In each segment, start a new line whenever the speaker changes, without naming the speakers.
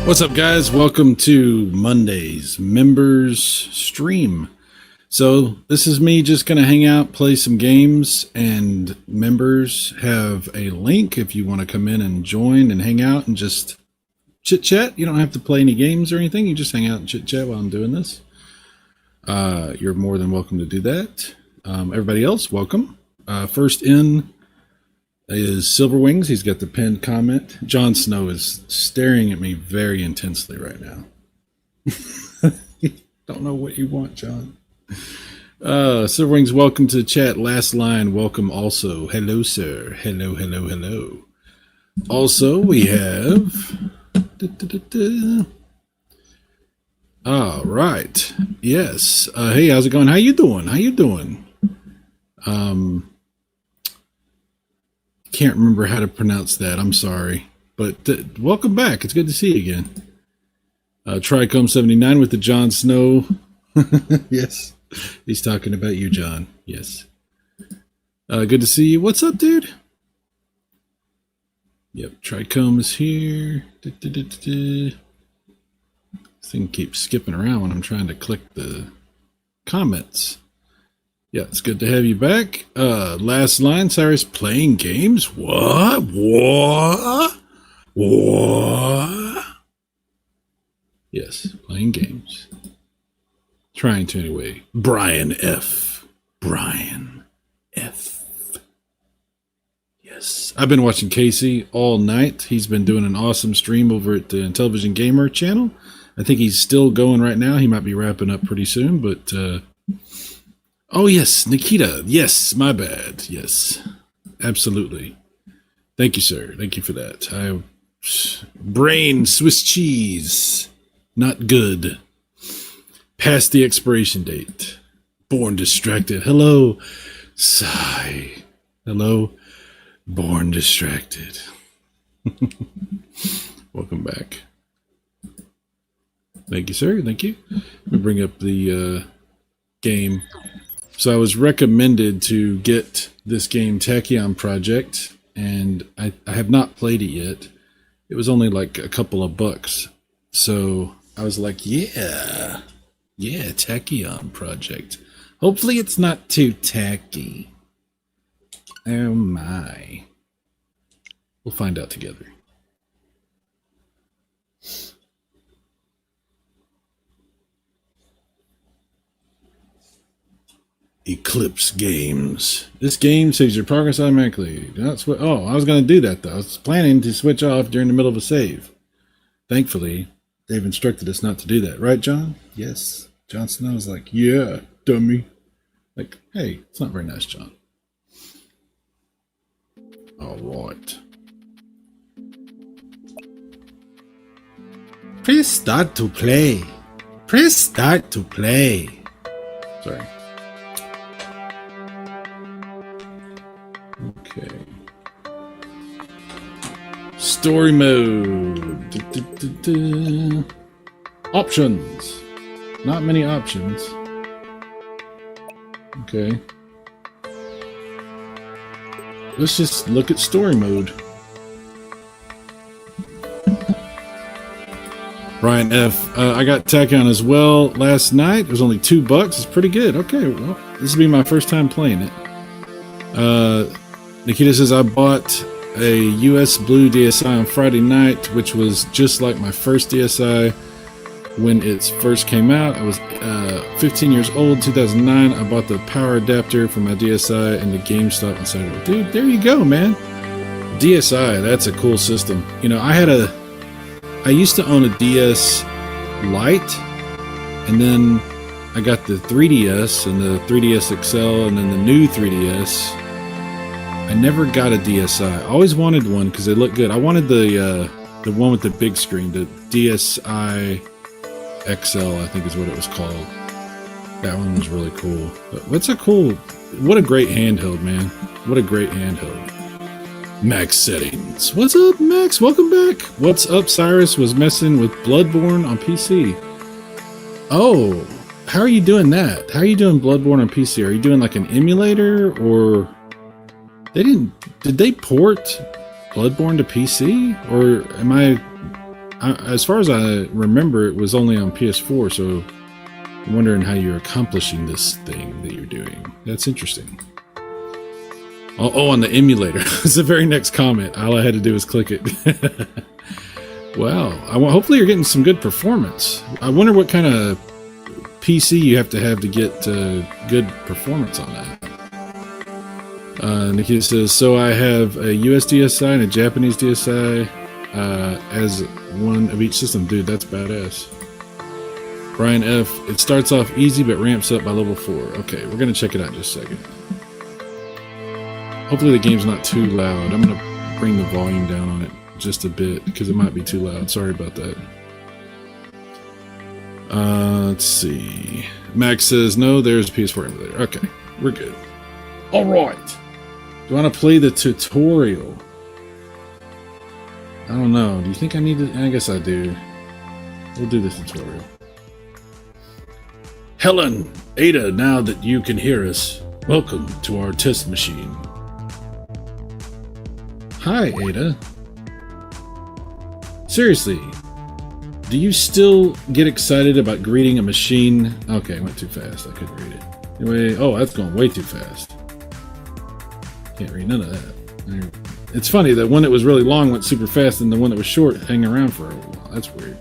What's up, guys? Welcome to Monday's members stream. So this is me just going to hang out, play some games, and members have a link if you want to come in and join and hang out and just chit chat. You don't have to play any games or anything. You just hang out and chit chat while I'm doing this. You're more than welcome to do that. Everybody else, welcome. First in is Silverwings. He's got the pinned comment. Jon Snow is staring at me very intensely right now. Don't know what you want, John. Silverwings, welcome to the chat. Last line, welcome also. Hello, sir. Hello, hello, hello. Also, we have... All right. Yes. Hey, how's it going? How you doing? How you doing? Can't remember how to pronounce that. I'm sorry. But welcome back. It's good to see you again. Tricom79 with the Jon Snow. Yes. He's talking about you, John. Yes. Good to see you. What's up, dude? Yep. Tricom is here. This thing keeps skipping around when I'm trying to click the comments. Yeah, it's good to have you back. Last line, Cyrus, playing games? What? Yes, playing games. Trying to anyway. Brian F. Yes. I've been watching Casey all night. He's been doing an awesome stream over at the Intellivision Gamer channel. I think he's still going right now. He might be wrapping up pretty soon, but... Oh, yes, Nikita. Yes, my bad. Yes, absolutely. Thank you, sir. Thank you for that. Brain Swiss cheese. Not good. Past the expiration date. Born distracted. Hello, sigh. Hello, born distracted. Welcome back. Thank you, sir. Thank you. Let me bring up the game. So I was recommended to get this game, Tachyon Project, and I have not played it yet. It was only like a couple of bucks. So I was like, yeah, Tachyon Project. Hopefully it's not too tacky. Oh my. We'll find out together. Eclipse Games. This game saves your progress automatically. Oh, I was going to do that, though. I was planning to switch off during the middle of a save. Thankfully, they've instructed us not to do that. Right, John? Yes. Jon Snow was like, yeah, dummy. Like, hey, it's not very nice, John. All right. Press start to play. Press start to play. Sorry. Okay. Story mode. Options. Not many options. Okay. Let's just look at story mode. Brian F. I got Tachyon as well last night. It was only $2. It's pretty good. Okay, well, this will be my first time playing it. Nikita says, I bought a US Blue DSi on Friday night, which was just like my first DSi when it first came out. I was 15 years old, 2009. I bought the power adapter for my DSi and the GameStop inside of it. Dude, there you go, man. DSi, that's a cool system. You know, I used to own a DS Lite, and then I got the 3DS and the 3DS XL and then the new 3DS. I never got a DSi. I always wanted one because they look good. I wanted the one with the big screen, the DSi XL, I think is what it was called. That one was really cool. But what a great handheld, man. What a great handheld. Max settings. What's up, Max? Welcome back. What's up, Cyrus was messing with Bloodborne on PC. Oh, how are you doing that? How are you doing Bloodborne on PC? Are you doing like an emulator or... Did they port Bloodborne to PC? Or am I as far as I remember, it was only on PS4, so I'm wondering how you're accomplishing this thing that you're doing. That's interesting. Oh, on the emulator. That's the very next comment. All I had to do was click it. Wow. Hopefully you're getting some good performance. I wonder what kind of PC you have to get good performance on that. Nikita says, so I have a US DSi and a Japanese DSi as one of each system. Dude, that's badass. Brian F. It starts off easy but ramps up by level 4. Okay, we're going to check it out in just a second. Hopefully the game's not too loud. I'm going to bring the volume down on it just a bit because it might be too loud. Sorry about that. Let's see. Max says, no, there's a PS4 emulator. Okay, we're good. All right. Do you want to play the tutorial? I don't know. Do you think I need to? I guess I do. We'll do the tutorial. Helen, Ada, now that you can hear us, welcome to our test machine. Hi, Ada. Seriously, do you still get excited about greeting a machine? Okay, I went too fast. I couldn't read it. Anyway, oh, that's going way too fast. Can't read none of that. It's funny, the one that was really long went super fast, and the one that was short hanging around for a while. That's weird.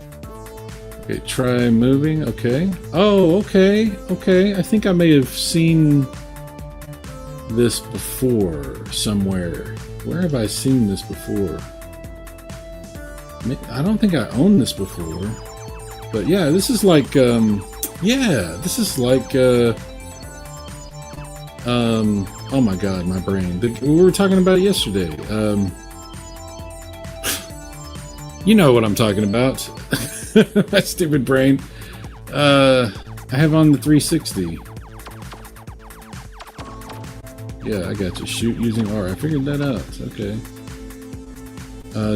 Okay, try moving. Okay. Oh, okay. Okay. I think I may have seen this before somewhere. Where have I seen this before? I don't think I owned this before. But yeah, this is like, this is like, oh my god, my brain. We were talking about it yesterday. You know what I'm talking about. My stupid brain. I have on the 360. Yeah, I got you. Shoot using R. I figured that out. Okay.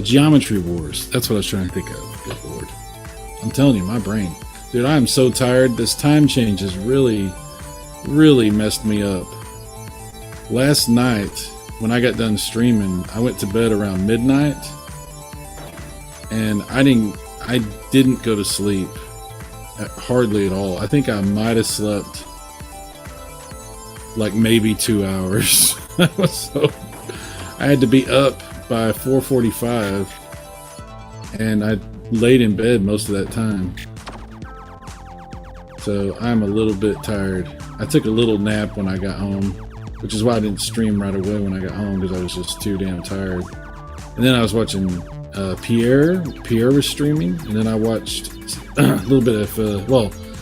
Geometry Wars. That's what I was trying to think of. Good lord. I'm telling you, my brain. Dude, I am so tired. This time change has really, really messed me up. Last night, when I got done streaming, I went to bed around midnight. And I didn't go to sleep. Hardly at all. I think I might have slept like maybe 2 hours. I had to be up by 4:45, and I laid in bed most of that time. So I'm a little bit tired. I took a little nap when I got home, which is why I didn't stream right away when I got home, because I was just too damn tired. And then I was watching Pierre was streaming, and then I watched a little bit of,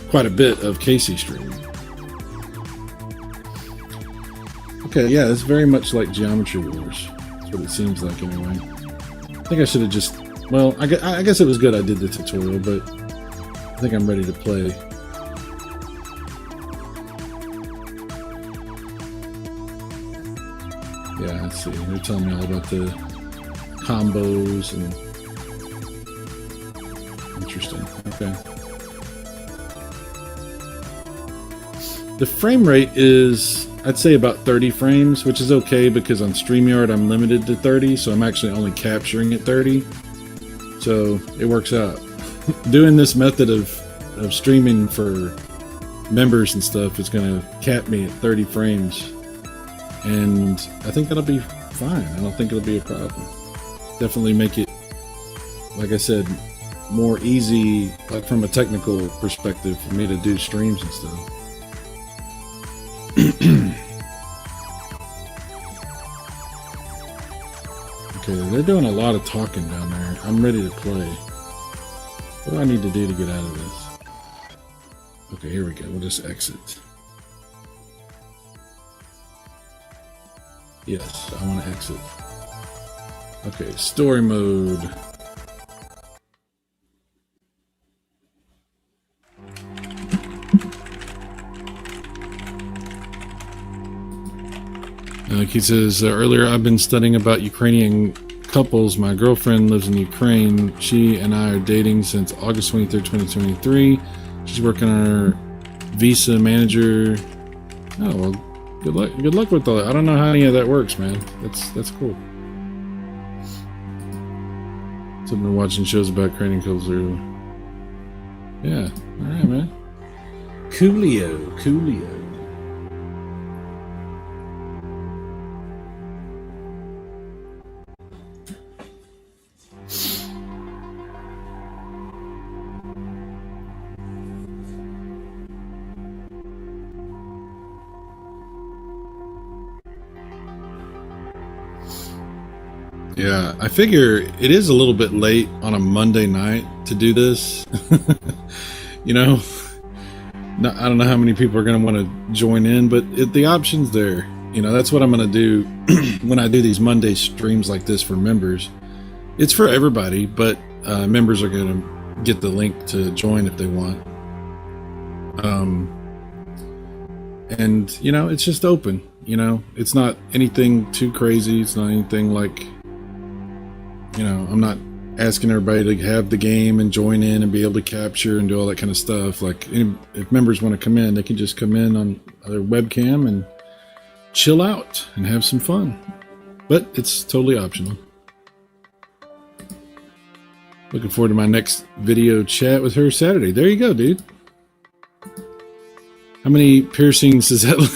quite a bit of Casey streaming. Okay, yeah, it's very much like Geometry Wars. That's what it seems like anyway. I think I should have just, I guess it was good I did the tutorial, but I think I'm ready to play. Yeah, let's see. They're telling me all about the combos and interesting. Okay. The frame rate is, I'd say, about 30 frames, which is okay because on StreamYard I'm limited to 30, so I'm actually only capturing at 30. So it works out. Doing this method of streaming for members and stuff is going to cap me at 30 frames. And I think that'll be fine. I don't think it'll be a problem. Definitely make it, like I said, more easy, like from a technical perspective, for me to do streams and stuff. Okay, they're doing a lot of talking down there. I'm ready to play. What do I need to do to get out of this? Okay, here we go. We'll just exit. Yes, I want to exit. Okay, story mode. Like he says, earlier I've been studying about Ukrainian couples. My girlfriend lives in Ukraine. She and I are dating since August 23rd, 2023. She's working on her visa manager. Oh, well, good luck. Good luck with all that. I don't know how any of that works, man. That's cool. So I've been watching shows about creating codes. Yeah. All right, man. Coolio. Yeah, I figure it is a little bit late on a Monday night to do this. You know, I don't know how many people are going to want to join in, but the option's there. You know, that's what I'm going to do when I do these Monday streams like this for members. It's for everybody, but members are going to get the link to join if they want. And, you know, it's just open. You know, it's not anything too crazy. It's not anything like, you know, I'm not asking everybody to have the game and join in and be able to capture and do all that kind of stuff. Like, if members want to come in, they can just come in on their webcam and chill out and have some fun. But it's totally optional. Looking forward to my next video chat with her Saturday. There you go, dude. How many piercings does that look?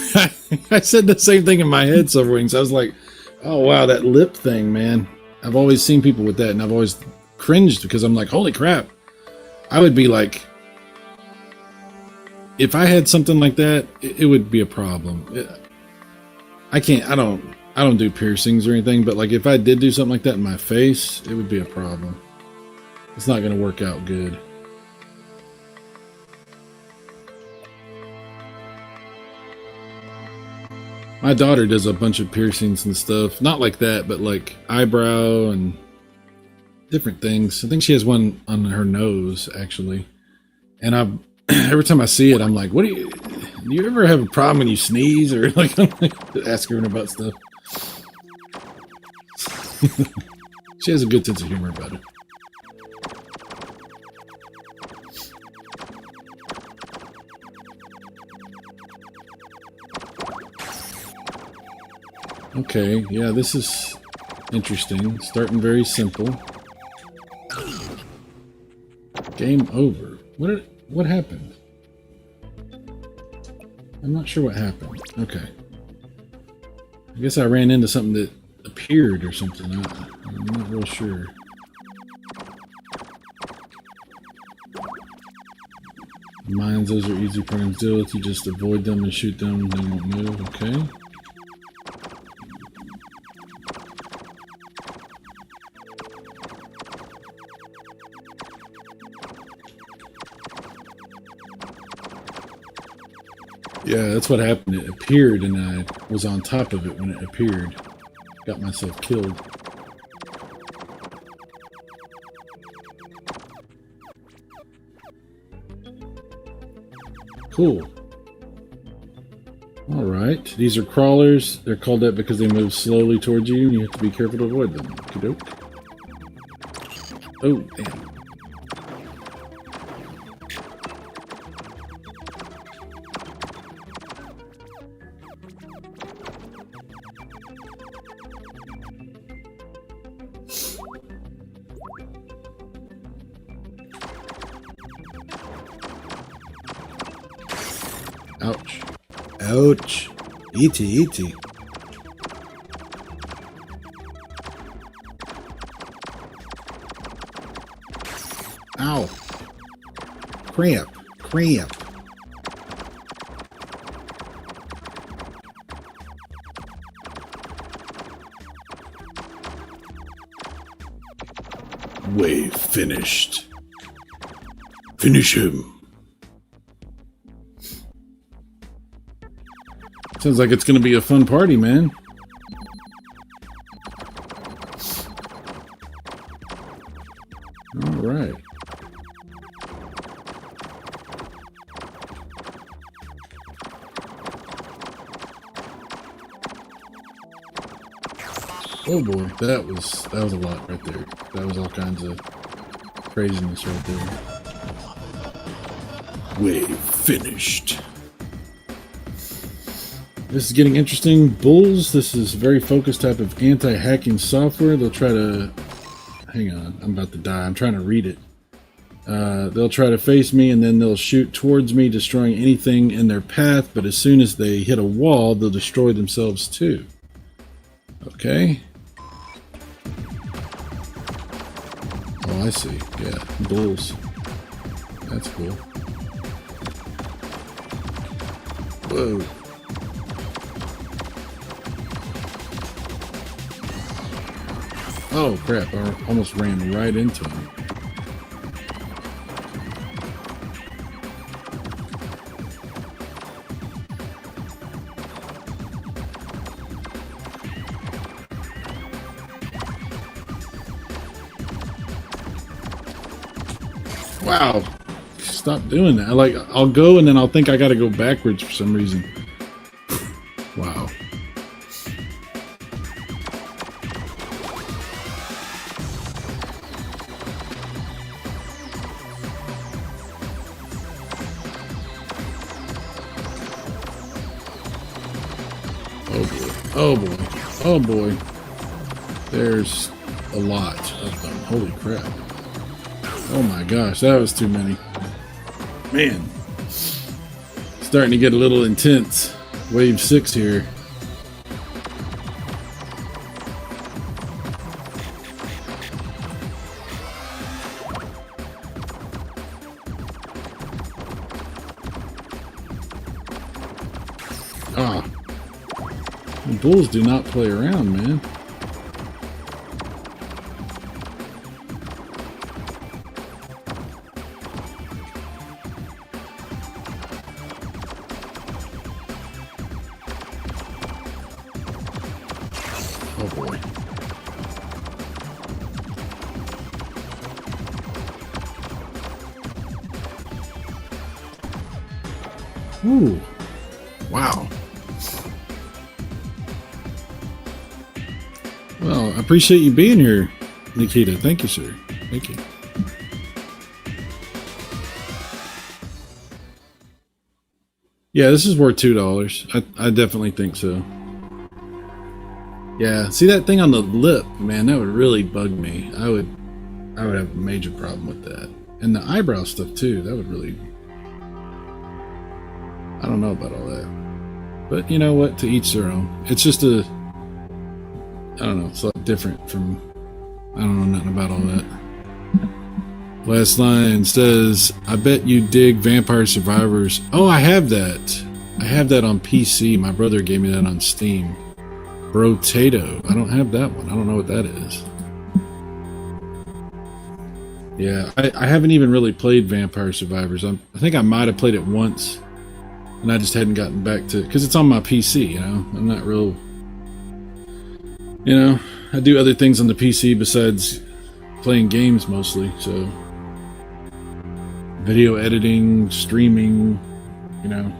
I said the same thing in my head several weeks. I was like, oh, wow, that lip thing, man. I've always seen people with that, and I've always cringed because I'm like, holy crap. I would be like, if I had something like that, it would be a problem. I don't do piercings or anything, but like if I did do something like that in my face, it would be a problem. It's not going to work out good. My daughter does a bunch of piercings and stuff. Not like that, but like eyebrow and different things. I think she has one on her nose, actually. And every time I see it, I'm like, do you ever have a problem when you sneeze? Or like, I'm like asking her about stuff. She has a good sense of humor about it. Okay, yeah, this is interesting. Starting very simple. Game over. What happened? I'm not sure what happened. Okay. I guess I ran into something that appeared or something. I'm not real sure. Mines, those are easy programs to deal with. You just avoid them and shoot them. They won't move. Okay. Yeah, that's what happened. It appeared and I was on top of it when it appeared. Got myself killed. Cool. Alright, these are crawlers. They're called that because they move slowly towards you and you have to be careful to avoid them. Okey-doke. Oh, damn. Ouch. Ouch. E.T. Ow. Cramp. Wave finished. Finish him. Sounds like it's going to be a fun party, man. All right. Oh boy, that was a lot right there. That was all kinds of craziness right there. Wave finished. This is getting interesting. Bulls, this is very focused type of anti-hacking software. They'll try to hang on. I'm about to die. I'm trying to read it. They'll try to face me and then they'll shoot towards me, destroying anything in their path. But as soon as they hit a wall, they'll destroy themselves too. Okay. Oh, I see. Yeah, bulls. That's cool. Whoa. Oh crap, I almost ran right into him. Wow. Stop doing that. I'll go and then I'll think I gotta go backwards for some reason. Wow. Oh boy. Oh boy. Oh boy. There's a lot of them. Holy crap. Oh my gosh, that was too many. Man. Starting to get a little intense. Wave 6 here. Ah. The bulls do not play around, man. Oh boy. Ooh. Wow. Well, I appreciate you being here, Nikita. Thank you, sir. Thank you. Yeah, this is worth $2. I definitely think so. Yeah, see that thing on the lip, man, that would really bug me. I would have a major problem with that. And the eyebrow stuff too, that would really, I don't know about all that. But you know what, to each their own. It's just I don't know, it's a lot different from, I don't know nothing about all that. Last line says, I bet you dig Vampire Survivors. Oh, I have that. I have that on PC. My brother gave me that on Steam. Brotato. I don't have that one. I don't know what that is. Yeah, I haven't even really played Vampire Survivors. I think I might have played it once, and I just hadn't gotten back to it because it's on my PC. You know, I'm not real. You know, I do other things on the PC besides playing games mostly. So, video editing, streaming. You know.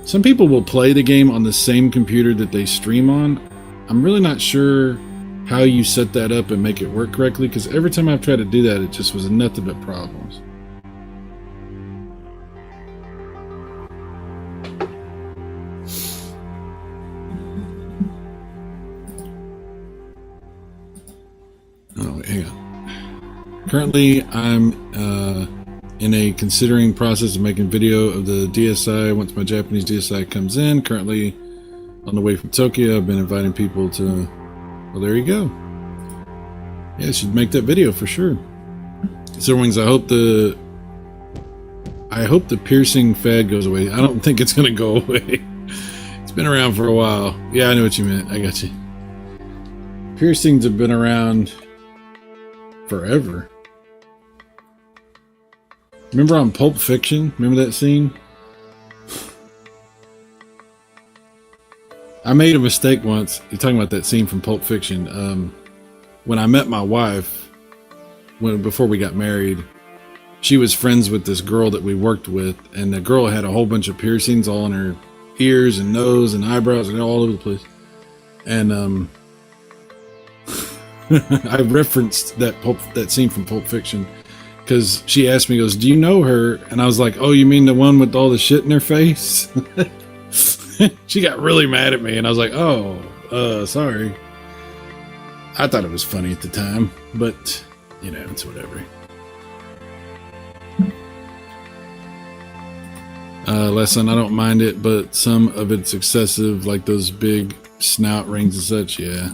Some people will play the game on the same computer that they stream on. I'm really not sure how you set that up and make it work correctly, because every time I've tried to do that, it just was nothing but problems. Oh, hang on. Currently, I'm in a considering process of making video of the DSi once my Japanese DSi comes in. Currently on the way from Tokyo. I've been inviting people to, well, there you go. Yeah, she'd make that video for sure. So Wings, I hope the piercing fad goes away. I don't think it's gonna go away. It's been around for a while. Yeah, I know what you meant. I got you. Piercings have been around forever. Remember on Pulp Fiction? Remember that scene? I made a mistake once. You're talking about that scene from Pulp Fiction. When I met my wife, before we got married, she was friends with this girl that we worked with, and the girl had a whole bunch of piercings all in her ears and nose and eyebrows and all over the place. And I referenced that scene from Pulp Fiction because she asked me, goes, "Do you know her?" And I was like, "Oh, you mean the one with all the shit in her face?" She got really mad at me, and I was like, "Oh, sorry." I thought it was funny at the time, but you know, it's whatever. Lesson, I don't mind it, but some of it's excessive, like those big snout rings and such. Yeah,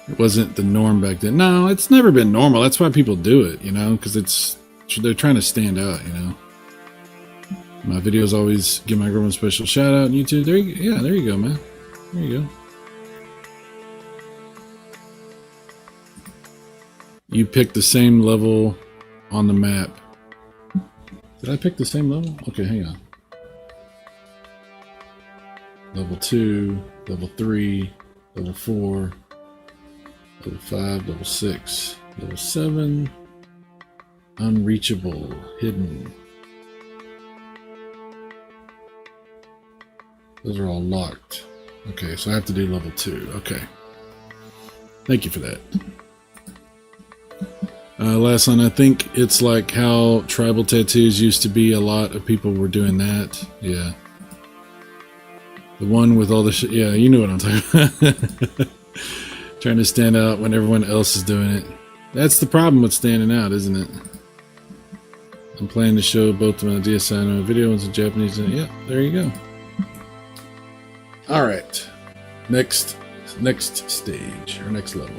it wasn't the norm back then. No, it's never been normal. That's why people do it, you know, because they're trying to stand out, you know. My videos always give my girlfriend a special shout out on YouTube. There you go, man. There you go. You picked the same level on the map. Did I pick the same level? Okay, hang on. Level 2, level 3, level 4, level 5, level 6, level 7. Unreachable, hidden. Those are all locked. Okay, so I have to do level 2. Okay. Thank you for that. Last one, I think it's like how tribal tattoos used to be. A lot of people were doing that. Yeah. The one with all the shit. Yeah, you know what I'm talking about. Trying to stand out when everyone else is doing it. That's the problem with standing out, isn't it? I'm planning to show both of my DSI and my video ones in Japanese. Yeah, there you go. All right. Next stage, or next level.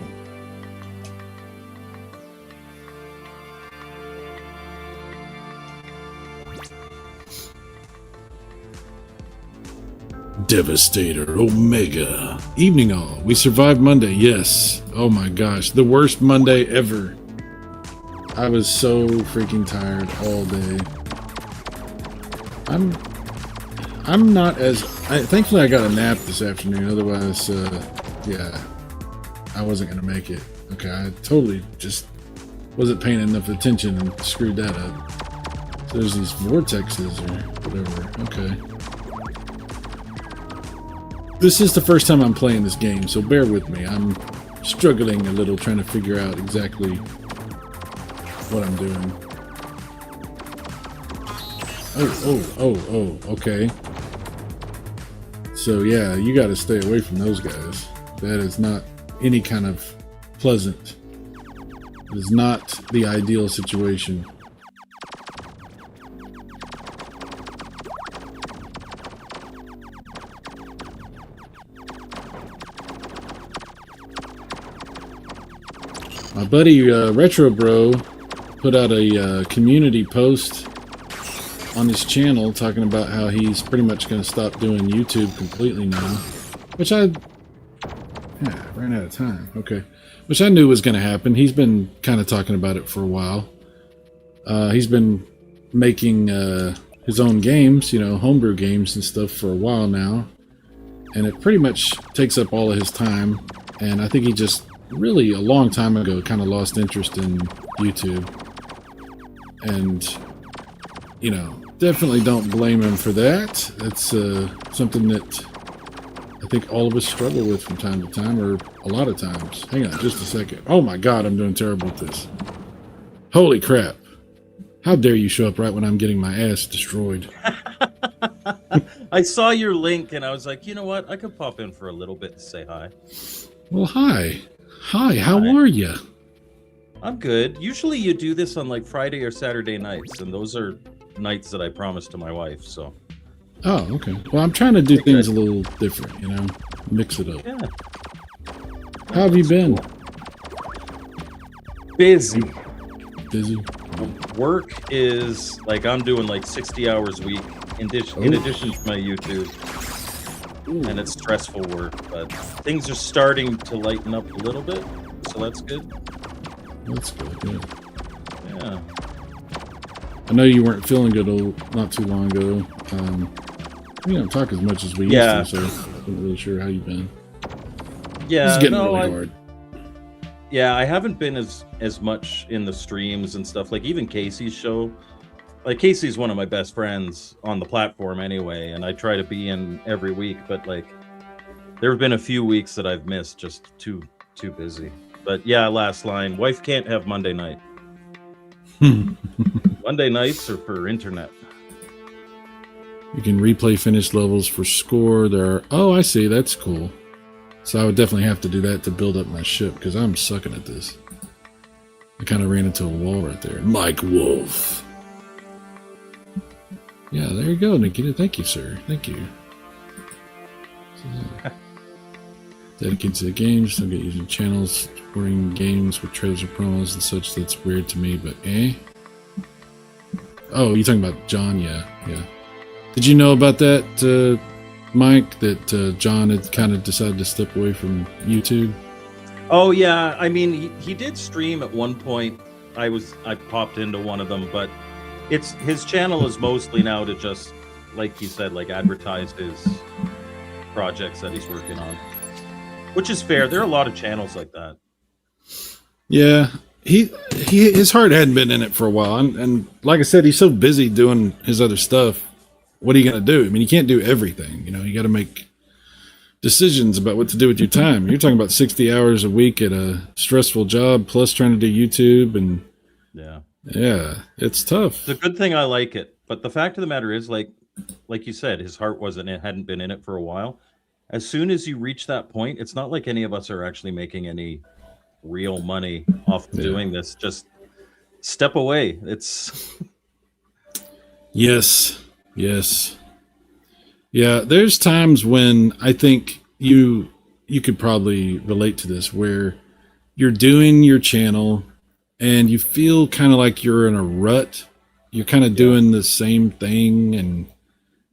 Devastator Omega. Evening all. We survived Monday. Yes. Oh my gosh. The worst Monday ever. I was so freaking tired all day. I'm not as... thankfully I got a nap this afternoon. Otherwise, yeah, I wasn't going to make it. Okay, I totally just wasn't paying enough attention and screwed that up. So there's these vortexes or whatever. Okay. This is the first time I'm playing this game, so bear with me. I'm struggling a little trying to figure out exactly what I'm doing. Oh, okay. So yeah, you got to stay away from those guys. That is not any kind of pleasant. It is not the ideal situation. My buddy Retro Bro put out a community post on his channel talking about how he's pretty much going to stop doing YouTube completely now, which ran out of time. Okay, which I knew was going to happen. He's been kind of talking about it for a while. He's been making his own games, you know, homebrew games and stuff for a while now, and it pretty much takes up all of his time. And I think he just really a long time ago kind of lost interest in YouTube, and you know, definitely don't blame him for that. That's something that I think all of us struggle with from time to time, or a lot of times. Hang on just a second. Oh my god, I'm doing terrible at this. Holy crap. How dare you show up right when I'm getting my ass destroyed.
I saw your link and I was like, you know what, I could pop in for a little bit to say hi.
Well, hi, how are you?
I'm good. Usually you do this on like Friday or Saturday nights, and those are nights that I promised to my wife, so.
Oh, okay. Well, I'm trying to do things a little different, you know, mix it up.
Yeah.
How have you been?
Busy.
Busy?
Work is like I'm doing like 60 hours a week in addition to my YouTube. Ooh. And it's stressful work, but things are starting to lighten up a little bit, so that's good.
That's good,
yeah.
I know you weren't feeling good not too long ago. We don't talk as much as we used to, so I'm not really sure how you've been.
Yeah,
it's getting really hard.
Yeah, I haven't been as much in the streams and stuff. Like even Casey's show. Like Casey's one of my best friends on the platform anyway, and I try to be in every week, but like there have been a few weeks that I've missed, just too busy. But yeah, last line, wife can't have Monday night. Monday nights are for internet.
You can replay finished levels for score. There are, oh, I see, that's cool. So I would definitely have to do that to build up my ship because I'm sucking at this. I kind of ran into a wall right there. Mike Wolf. Yeah, there you go, Nikita. Thank you, sir. Thank you. Dedicated to the games. Don't get using channels supporting games with trailers or promos and such. That's weird to me, but eh. Oh, you talking about John? Yeah. Did you know about that, Mike? That John had kind of decided to step away from YouTube.
Oh yeah, I mean he did stream at one point. I popped into one of them, but his channel is mostly now to just, like you said, like advertise his projects that he's working on, which is fair. There are a lot of channels like that.
Yeah, his heart hadn't been in it for a while, and like I said, he's so busy doing his other stuff. What are you gonna do? I mean, you can't do everything. You got to make decisions about what to do with your time. You're talking about 60 hours a week at a stressful job, plus trying to do YouTube, and yeah, it's tough.
It's a good thing I like it, but the fact of the matter is, like you said, his heart hadn't been in it for a while. As soon as you reach that point, it's not like any of us are actually making any real money off of doing this. Just step away. It's
yes. Yeah, there's times when I think you could probably relate to this, where you're doing your channel and you feel kind of like you're in a rut. You're kind of doing the same thing and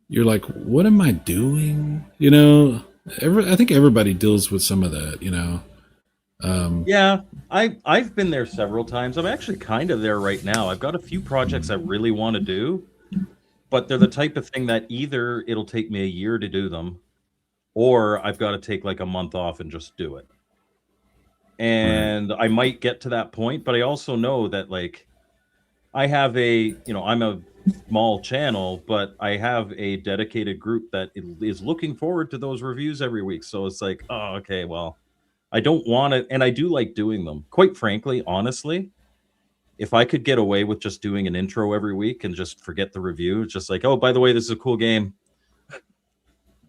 you're like, what am I doing? I think everybody deals with some of that,
yeah, I've been there several times. I'm actually kind of there right now. I've got a few projects I really want to do, but they're the type of thing that either it'll take me a year to do them, or I've got to take like a month off and just do it. And I might get to that point, but I also know that like I have I'm a small channel, but I have a dedicated group that is looking forward to those reviews every week. So it's like, oh, okay, well, I don't want it. And I do like doing them. Quite frankly, honestly, if I could get away with just doing an intro every week and just forget the review, it's just like, oh, by the way, this is a cool game.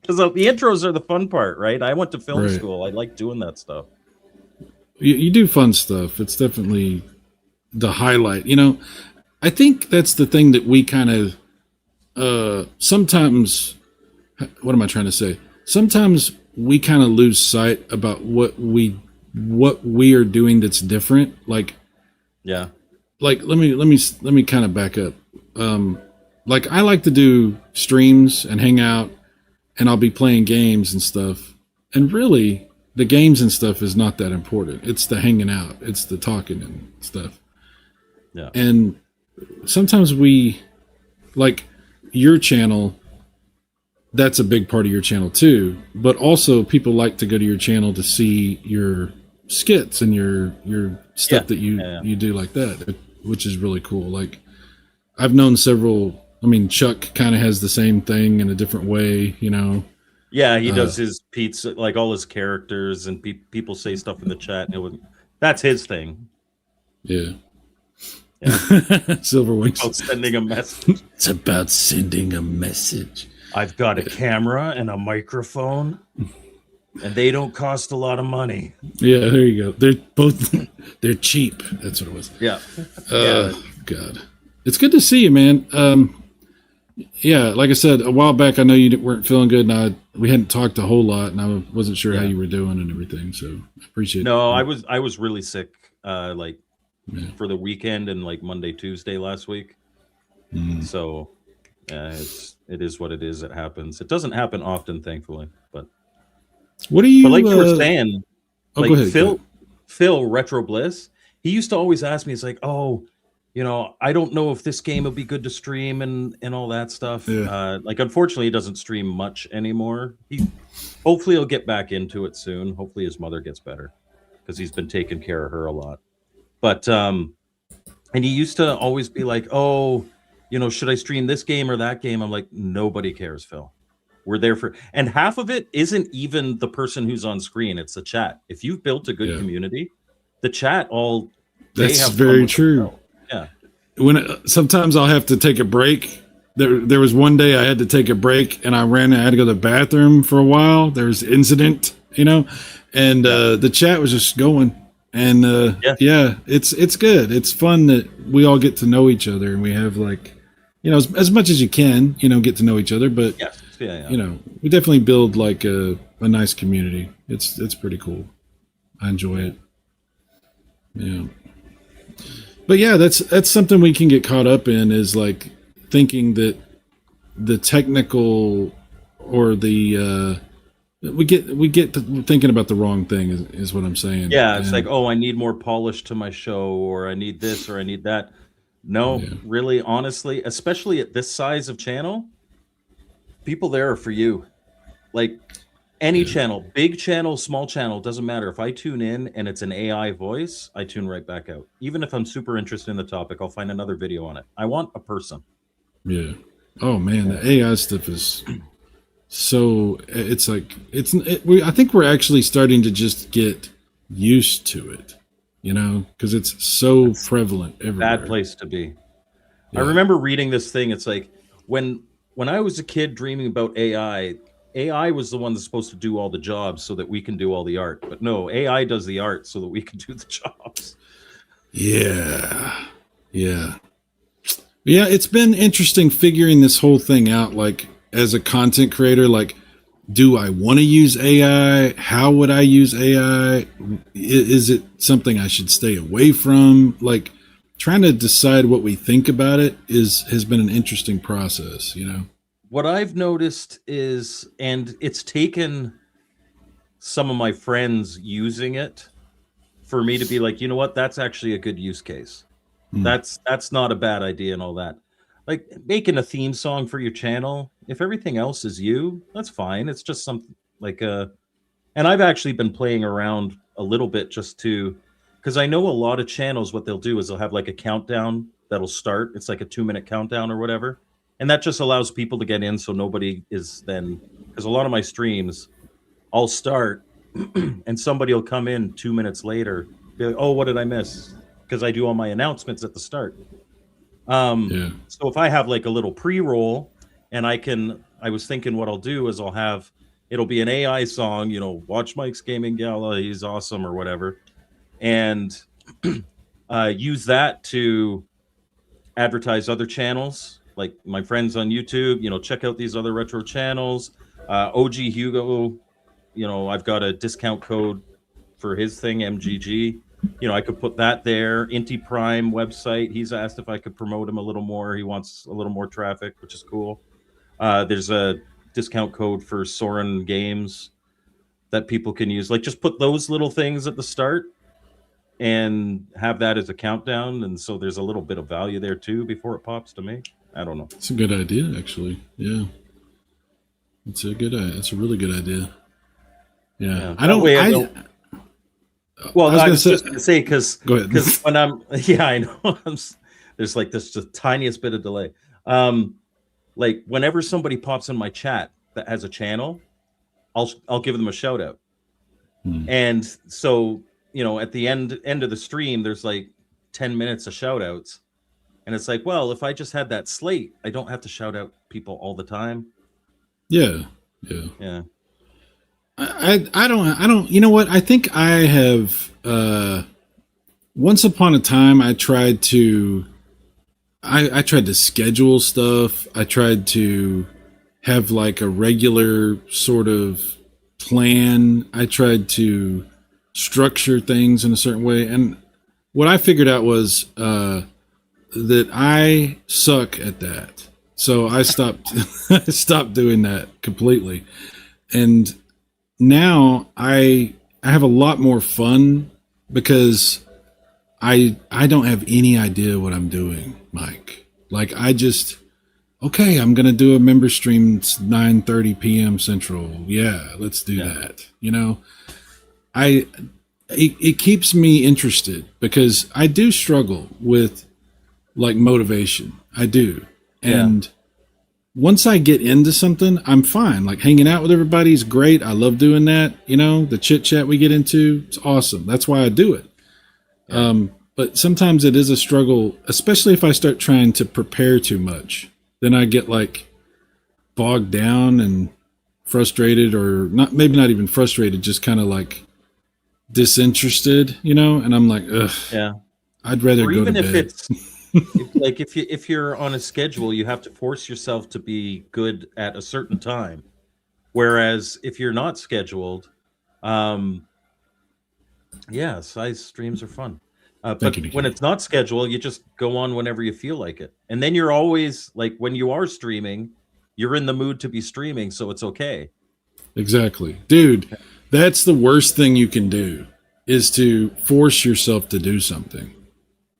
Because the intros are the fun part, right? I went to film school. I like doing that stuff.
You do fun stuff. It's definitely the highlight. I think that's the thing that we kind of sometimes. What am I trying to say? Sometimes we kind of lose sight about what we are doing that's different. Like let me kind of back up. Like I like to do streams and hang out, and I'll be playing games and stuff. And really, the games and stuff is not that important. It's the hanging out. It's the talking and stuff.
Yeah.
And sometimes we, like your channel, that's a big part of your channel too. But also people like to go to your channel to see your skits and your stuff that you do like that, which is really cool. Like I've known several, Chuck kind of has the same thing in a different way,
Yeah, he does his pizza, like all his characters, and people say stuff in the chat. And that's his thing.
Yeah. Silver Wings.
About sending a message.
It's about sending a message.
I've got a camera and a microphone, and they don't cost a lot of money.
Yeah, there you go. They're cheap. That's what it was.
Yeah.
God. It's good to see you, man. Yeah, like I said, a while back, I know you weren't feeling good, and we hadn't talked a whole lot, and I wasn't sure how you were doing and everything, so I appreciate it.
No, I was really sick, for the weekend and like Monday, Tuesday last week. So it is what it is. It happens. It doesn't happen often, thankfully. But
what are you?
But like you were saying,
go ahead,
Phil Retro Bliss, he used to always ask me, he's like, oh, I don't know if this game will be good to stream and all that stuff. Yeah. Unfortunately, he doesn't stream much anymore. Hopefully he'll get back into it soon. Hopefully his mother gets better because he's been taking care of her a lot. But and he used to always be like, oh, should I stream this game or that game? I'm like, nobody cares, Phil. We're there for, and half of it isn't even the person who's on screen. It's the chat. If you've built a good community, the chat
that's very true.
Yeah.
Sometimes I'll have to take a break. There was one day I had to take a break and I had to go to the bathroom for a while. There was an incident you know, and the chat was just going. And yeah, it's good. It's fun that we all get to know each other, and we have like, as much as you can, get to know each other. But we definitely build like a nice community. It's pretty cool. I enjoy it. Yeah. But yeah, that's something we can get caught up in, is like thinking that the technical or the we get to thinking about the wrong thing is what I'm saying.
Yeah, it's like, oh, I need more polish to my show, or I need this, or I need that. No, really, honestly, especially at this size of channel, people there are for you. Like any channel, big channel, small channel, doesn't matter. If I tune in and it's an AI voice, I tune right back out. Even if I'm super interested in the topic, I'll find another video on it. I want a person.
Yeah. Oh man, the AI stuff is so, it's like I think we're actually starting to just get used to it, because it's so prevalent everywhere.
Bad place to be. Yeah. I remember reading this thing. It's like when I was a kid dreaming about AI was the one that's supposed to do all the jobs so that we can do all the art. But no, AI does the art so that we can do the jobs.
Yeah. Yeah. Yeah, it's been interesting figuring this whole thing out, like, as a content creator. Like, do I want to use AI? How would I use AI? Is it something I should stay away from? Like, trying to decide what we think about it has been an interesting process, What
I've noticed is, and it's taken some of my friends using it for me to be like, you know what, that's actually a good use case. That's not a bad idea and all that. Like making a theme song for your channel, if everything else is you, that's fine. It's just something like and I've actually been playing around a little bit just because I know a lot of channels, what they'll do is they'll have like a countdown that'll start. It's like a 2-minute countdown or whatever. And that just allows people to get in, so nobody is then, because a lot of my streams, I'll start and somebody will come in 2 minutes later, be like, oh, what did I miss? Because I do all my announcements at the start. So if I have like a little pre-roll, and I was thinking what I'll do is it'll be an AI song, watch Mike's Gaming Gala, he's awesome or whatever, and use that to advertise other channels, like my friends on YouTube, check out these other retro channels. OG Hugo, I've got a discount code for his thing, MGG. I could put that there. Inti Prime website, he's asked if I could promote him a little more. He wants a little more traffic, which is cool. There's a discount code for Soren Games that people can use. Like, just put those little things at the start and have that as a countdown. And so there's a little bit of value there too before it pops to me. I don't know.
It's a good idea, actually. Yeah. It's a really good idea. Yeah.
Well, I was just going to say, because when I know there's like this just tiniest bit of delay. Like whenever somebody pops in my chat that has a channel, I'll give them a shout out. And so, at the end of the stream, there's like 10 minutes of shout outs. And it's like, well, if I just had that slate, I don't have to shout out people all the time.
Yeah. Yeah. I don't, you know what? I think I have, once upon a time, I tried to schedule stuff. I tried to have like a regular sort of plan. I tried to structure things in a certain way. And what I figured out was, that I suck at that. So I stopped, doing that completely. And now I have a lot more fun because I don't have any idea what I'm doing, Mike. Like I'm going to do a member stream. It's 9:30 p.m. Central. Yeah, let's do that. It keeps me interested because I do struggle with like motivation. I do. And once I get into something, I'm fine. Like hanging out with everybody is great. I love doing that. The chit chat we get into, it's awesome. That's why I do it. But sometimes it is a struggle, especially if I start trying to prepare too much. Then I get like bogged down and frustrated, or not, maybe not even frustrated, just kind of like disinterested, you know. And I'm like, ugh,
Yeah.
I'd rather
Or
go
even
to
if
bed.
it's if you're on a schedule, you have to force yourself to be good at a certain time. Whereas if you're not scheduled, um, yeah, size streams are fun.
Thank
But
you,
when
Nikki.
it's not scheduled, you just go on whenever you feel like it. And then you're always like, when you are streaming, you're in the mood to be streaming, so it's okay.
Exactly, dude. That's the worst thing you can do, is to force yourself to do something.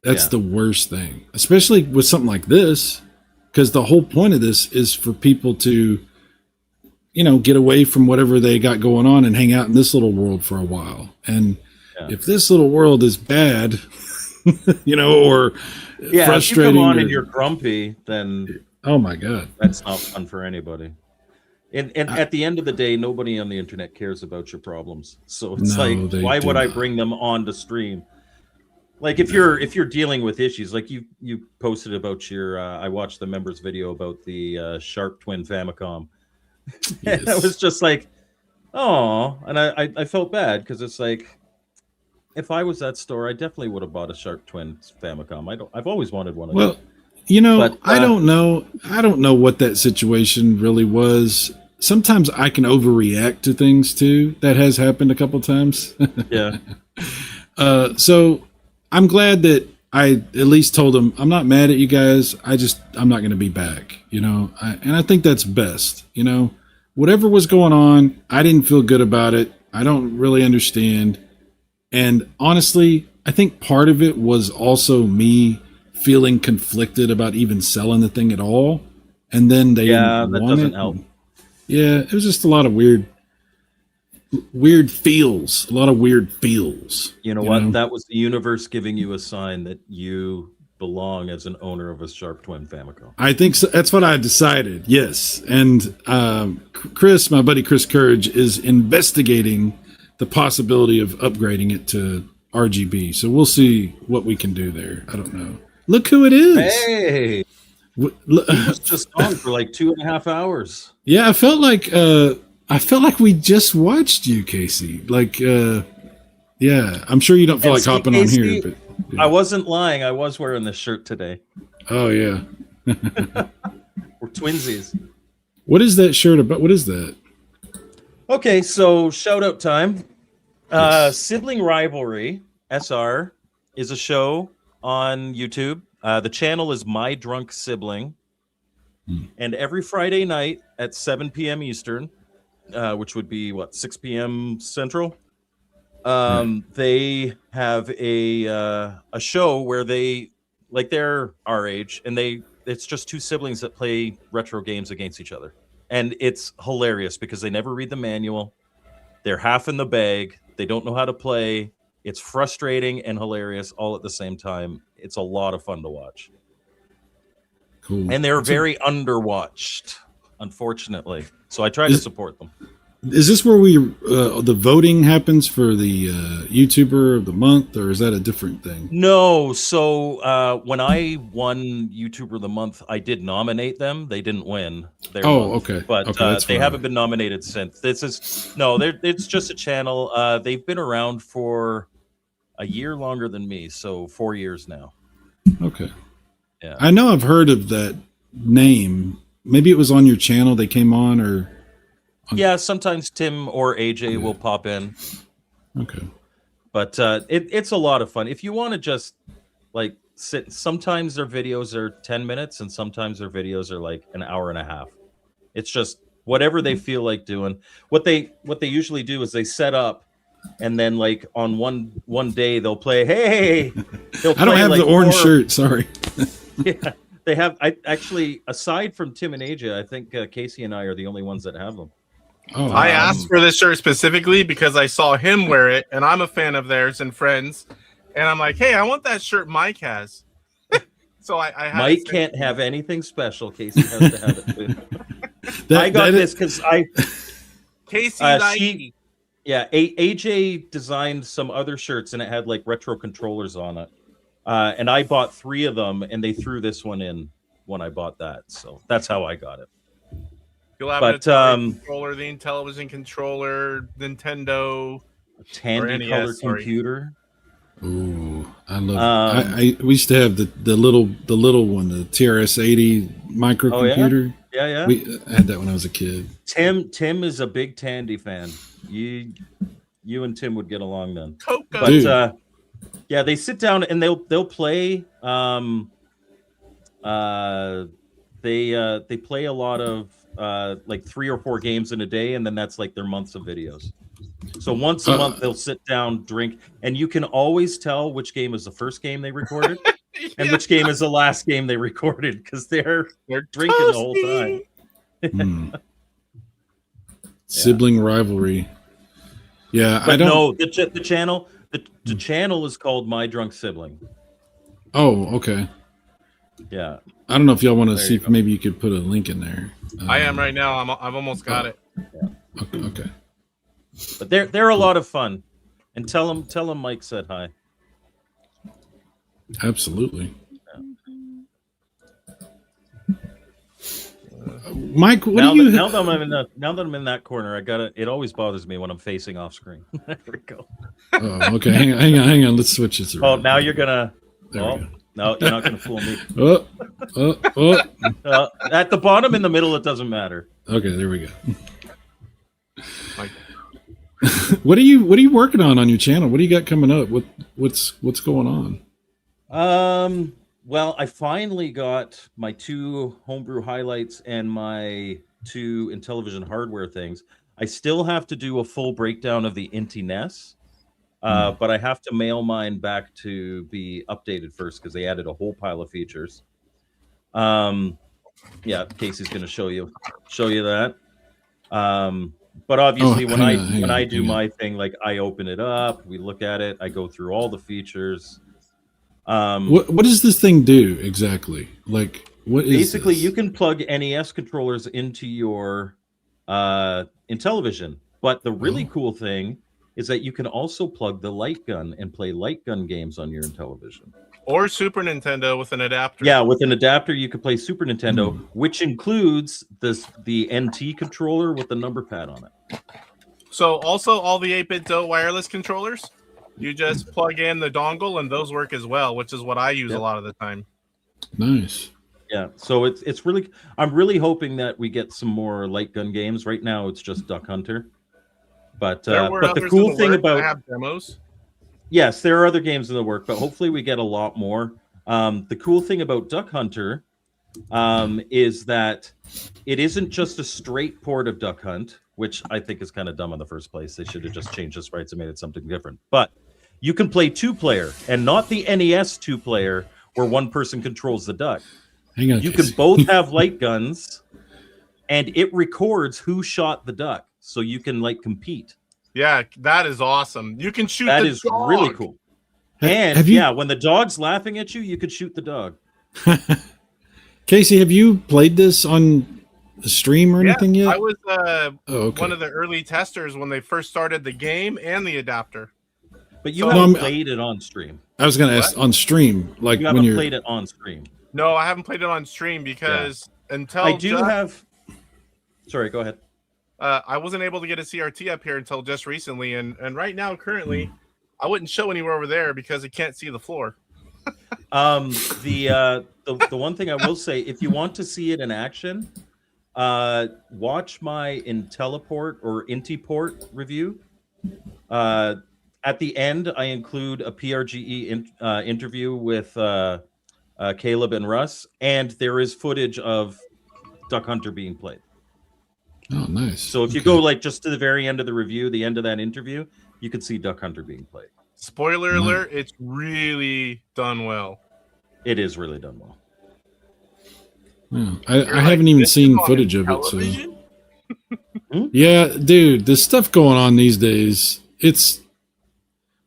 That's
Yeah.
the worst thing, especially with something like this, because the whole point of this is for people to, you know, get away from whatever they got going on and hang out in this little world for a while. And
Yeah.
if this little world is bad, you know, or
Yeah, if you come
frustrating,
on
or,
and you're grumpy, then
oh my god,
that's not fun for anybody. And at the end of the day, nobody on the internet cares about your problems. So it's
no,
like,
they
why
do
would I
not.
bring them on to stream? Like if you're dealing with issues, like you posted about your I watched the members video about the Sharp Twin Famicom. And I was
Yes.
just like, oh, and I felt bad because it's like, if I was that store, I definitely would have bought a Sharp Twin Famicom. I've always wanted one of
Well,
those.
you know,
But
I don't know what that situation really was. Sometimes I can overreact to things too. That has happened a couple times.
yeah,
So I'm glad that I at least told them I'm not mad at you guys. I'm not going to be back. You know, and I think that's best. You know, whatever was going on, I didn't feel good about it. I don't really understand. And honestly, I think part of it was also me feeling conflicted about even selling the thing at all. And then they
yeah,
didn't
that
want
doesn't
it.
help.
Yeah, it was just a lot of weird feels, a lot of weird feels.
You know what? That was the universe giving you a sign that you belong as an owner of a Sharp Twin Famicom.
I think so. That's what I decided. Yes, and Chris, my buddy Chris Courage, is investigating the possibility of upgrading it to RGB. So we'll see what we can do there. I don't know. Look who it is.
Hey,
Wh-
he was just on for like 2.5 hours.
Yeah, I felt like we just watched you, Casey. Like, yeah, I'm sure you don't feel
And
like
see,
hopping
Casey,
on here, but yeah.
I wasn't lying. I was wearing this shirt today.
Oh yeah.
We're twinsies.
What is that shirt about? What is that?
Okay, so shout out time.
Yes.
Sibling Rivalry SR is a show on YouTube. The channel is My Drunk Sibling. And every Friday night at 7 p.m. Eastern, which would be 6 p.m. Central, they have a show where they're our age, and it's just two siblings that play retro games against each other. And it's hilarious because they never read the manual. They're half in the bag. They don't know how to play. It's frustrating and hilarious all at the same time. It's a lot of fun to watch.
Cool.
And they're very underwatched, unfortunately. So I try to support them.
Is this where the voting happens for the YouTuber of the month, or is that a different thing?
No. So when I won YouTuber of the Month, I did nominate them. They didn't win.
Okay.
But
Okay,
they haven't been nominated since. It's just a channel. They've been around for a year longer than me, so 4 years now.
Okay.
Yeah.
I know I've heard of that name. Maybe it was on your channel they came on, or
Yeah, sometimes Tim or AJ will pop in.
okay.
But it's a lot of fun. If you want to just like sit, sometimes their videos are 10 minutes and sometimes their videos are like an hour and a half. It's just whatever they feel like doing. What they usually do is they set up, and then like on one day they'll play, hey, they'll play,
I don't have
like
the orange
4
shirt. Sorry.
Yeah, they have. I actually, aside from Tim and AJ, I think Casey and I are the only ones that have them.
Oh,
I asked for this shirt specifically because I saw him wear it, and I'm a fan of theirs and friends. And I'm like, hey, I want that shirt Mike has. So I had
Mike can't have anything special. Casey has to have it too. I got this because
Casey's
she, yeah, AJ designed some other shirts and it had like retro controllers on it. And I bought 3 of them, and they threw this one in when I bought that. So that's how I got it.
You'll have
But,
an Atari controller, the Intellivision controller, Nintendo,
Tandy color
NES, sorry.
computer.
Ooh, I love. We used to have the little one, the TRS-80 microcomputer.
Yeah.
I had that when I was a kid.
Tim is a big Tandy fan. You and Tim would get along then.
Coco.
But
Dude.
yeah, they sit down and they'll play. They play a lot of like 3 or 4 games in a day, and then that's like their months of videos. So once a month they'll sit down, drink, and you can always tell which game is the first game they recorded and which game is the last game they recorded because they're drinking the whole time.
Sibling rivalry. Yeah,
But
I don't.
no, the channel is called My Drunk Sibling.
Oh, okay.
Yeah.
I don't know if y'all want to
There
see
you
if
go.
maybe you could put a link in there.
I am right now. I've almost got it.
Okay.
But they're a lot of fun. And tell them Mike said hi.
Absolutely. Mike, what
Now
do you?
that I'm in that corner, it always bothers me when I'm facing off screen. There we go.
Oh, okay. Hang on. Let's switch this around.
Oh, now you're gonna.
There we go.
No, you're not gonna fool me. At the bottom, in the middle, it doesn't matter.
Okay, there we go.
Like,
What are you working on your channel? What do you got coming up? What's going on?
Well, I finally got my 2 homebrew highlights and my 2 Intellivision hardware things. I still have to do a full breakdown of the Inti NES, but I have to mail mine back to be updated first because they added a whole pile of features. Yeah, Casey's going to show you that. But obviously, when I do my thing, like I open it up, we look at it, I go through all the features.
What does this thing do exactly? Like, what is
Basically,
this?
you can plug NES controllers into your Intellivision. But the really cool thing is that you can also plug the light gun and play light gun games on your Intellivision.
or Super Nintendo with an adapter.
Yeah, with an adapter, you could play Super Nintendo, which includes the NT controller with the number pad on it.
So also all the 8-bit DOE wireless controllers, you just plug in the dongle and those work as well, which is what I use a lot of the time.
Nice.
Yeah, so it's really, I'm really hoping that we get some more light gun games. Right now, it's just Duck Hunter. But
There were
the
others
cool
in the
thing
works.
about
I have demos.
yes, there are other games in the work, but hopefully we get a lot more. The cool thing about Duck Hunter is that it isn't just a straight port of Duck Hunt, which I think is kind of dumb in the first place. They should have just changed the sprites and made it something different. But you can play 2-player and not the NES 2-player where one person controls the duck.
Hang on.
You can both have light guns, and it records who shot the duck, so you can like compete.
Yeah, that is awesome. You can shoot
That
the
is
dog.
really cool. And
have you-
yeah, when the dog's laughing at you, you could shoot the dog.
Casey, have you played this on the stream or anything yet?
I was
okay.
one of the early testers when they first started the game and the adapter.
But you
So-
haven't
No, I'm-
played it on stream.
I was going to ask on stream, like
You
when
haven't
you're.
played it on stream.
No, I haven't played it on stream because until
I do
just-
have. Sorry, go ahead.
I wasn't able to get a CRT up here until just recently, and right now, currently, I wouldn't show anywhere over there because it can't see the floor.
The one thing I will say, if you want to see it in action, watch my IntelliPort or Intiport review. At the end, I include a PRGE interview with Caleb and Russ, and there is footage of Duck Hunter being played.
Oh, nice.
So if you go like just to the very end of the review, the end of that interview, you can see Duck Hunter being played.
Spoiler alert, it's really done well.
It is really done well.
Yeah,
You're
I
like,
haven't even
"This is
seen
on
footage of it. So
television?"
yeah, dude, the stuff going on these days.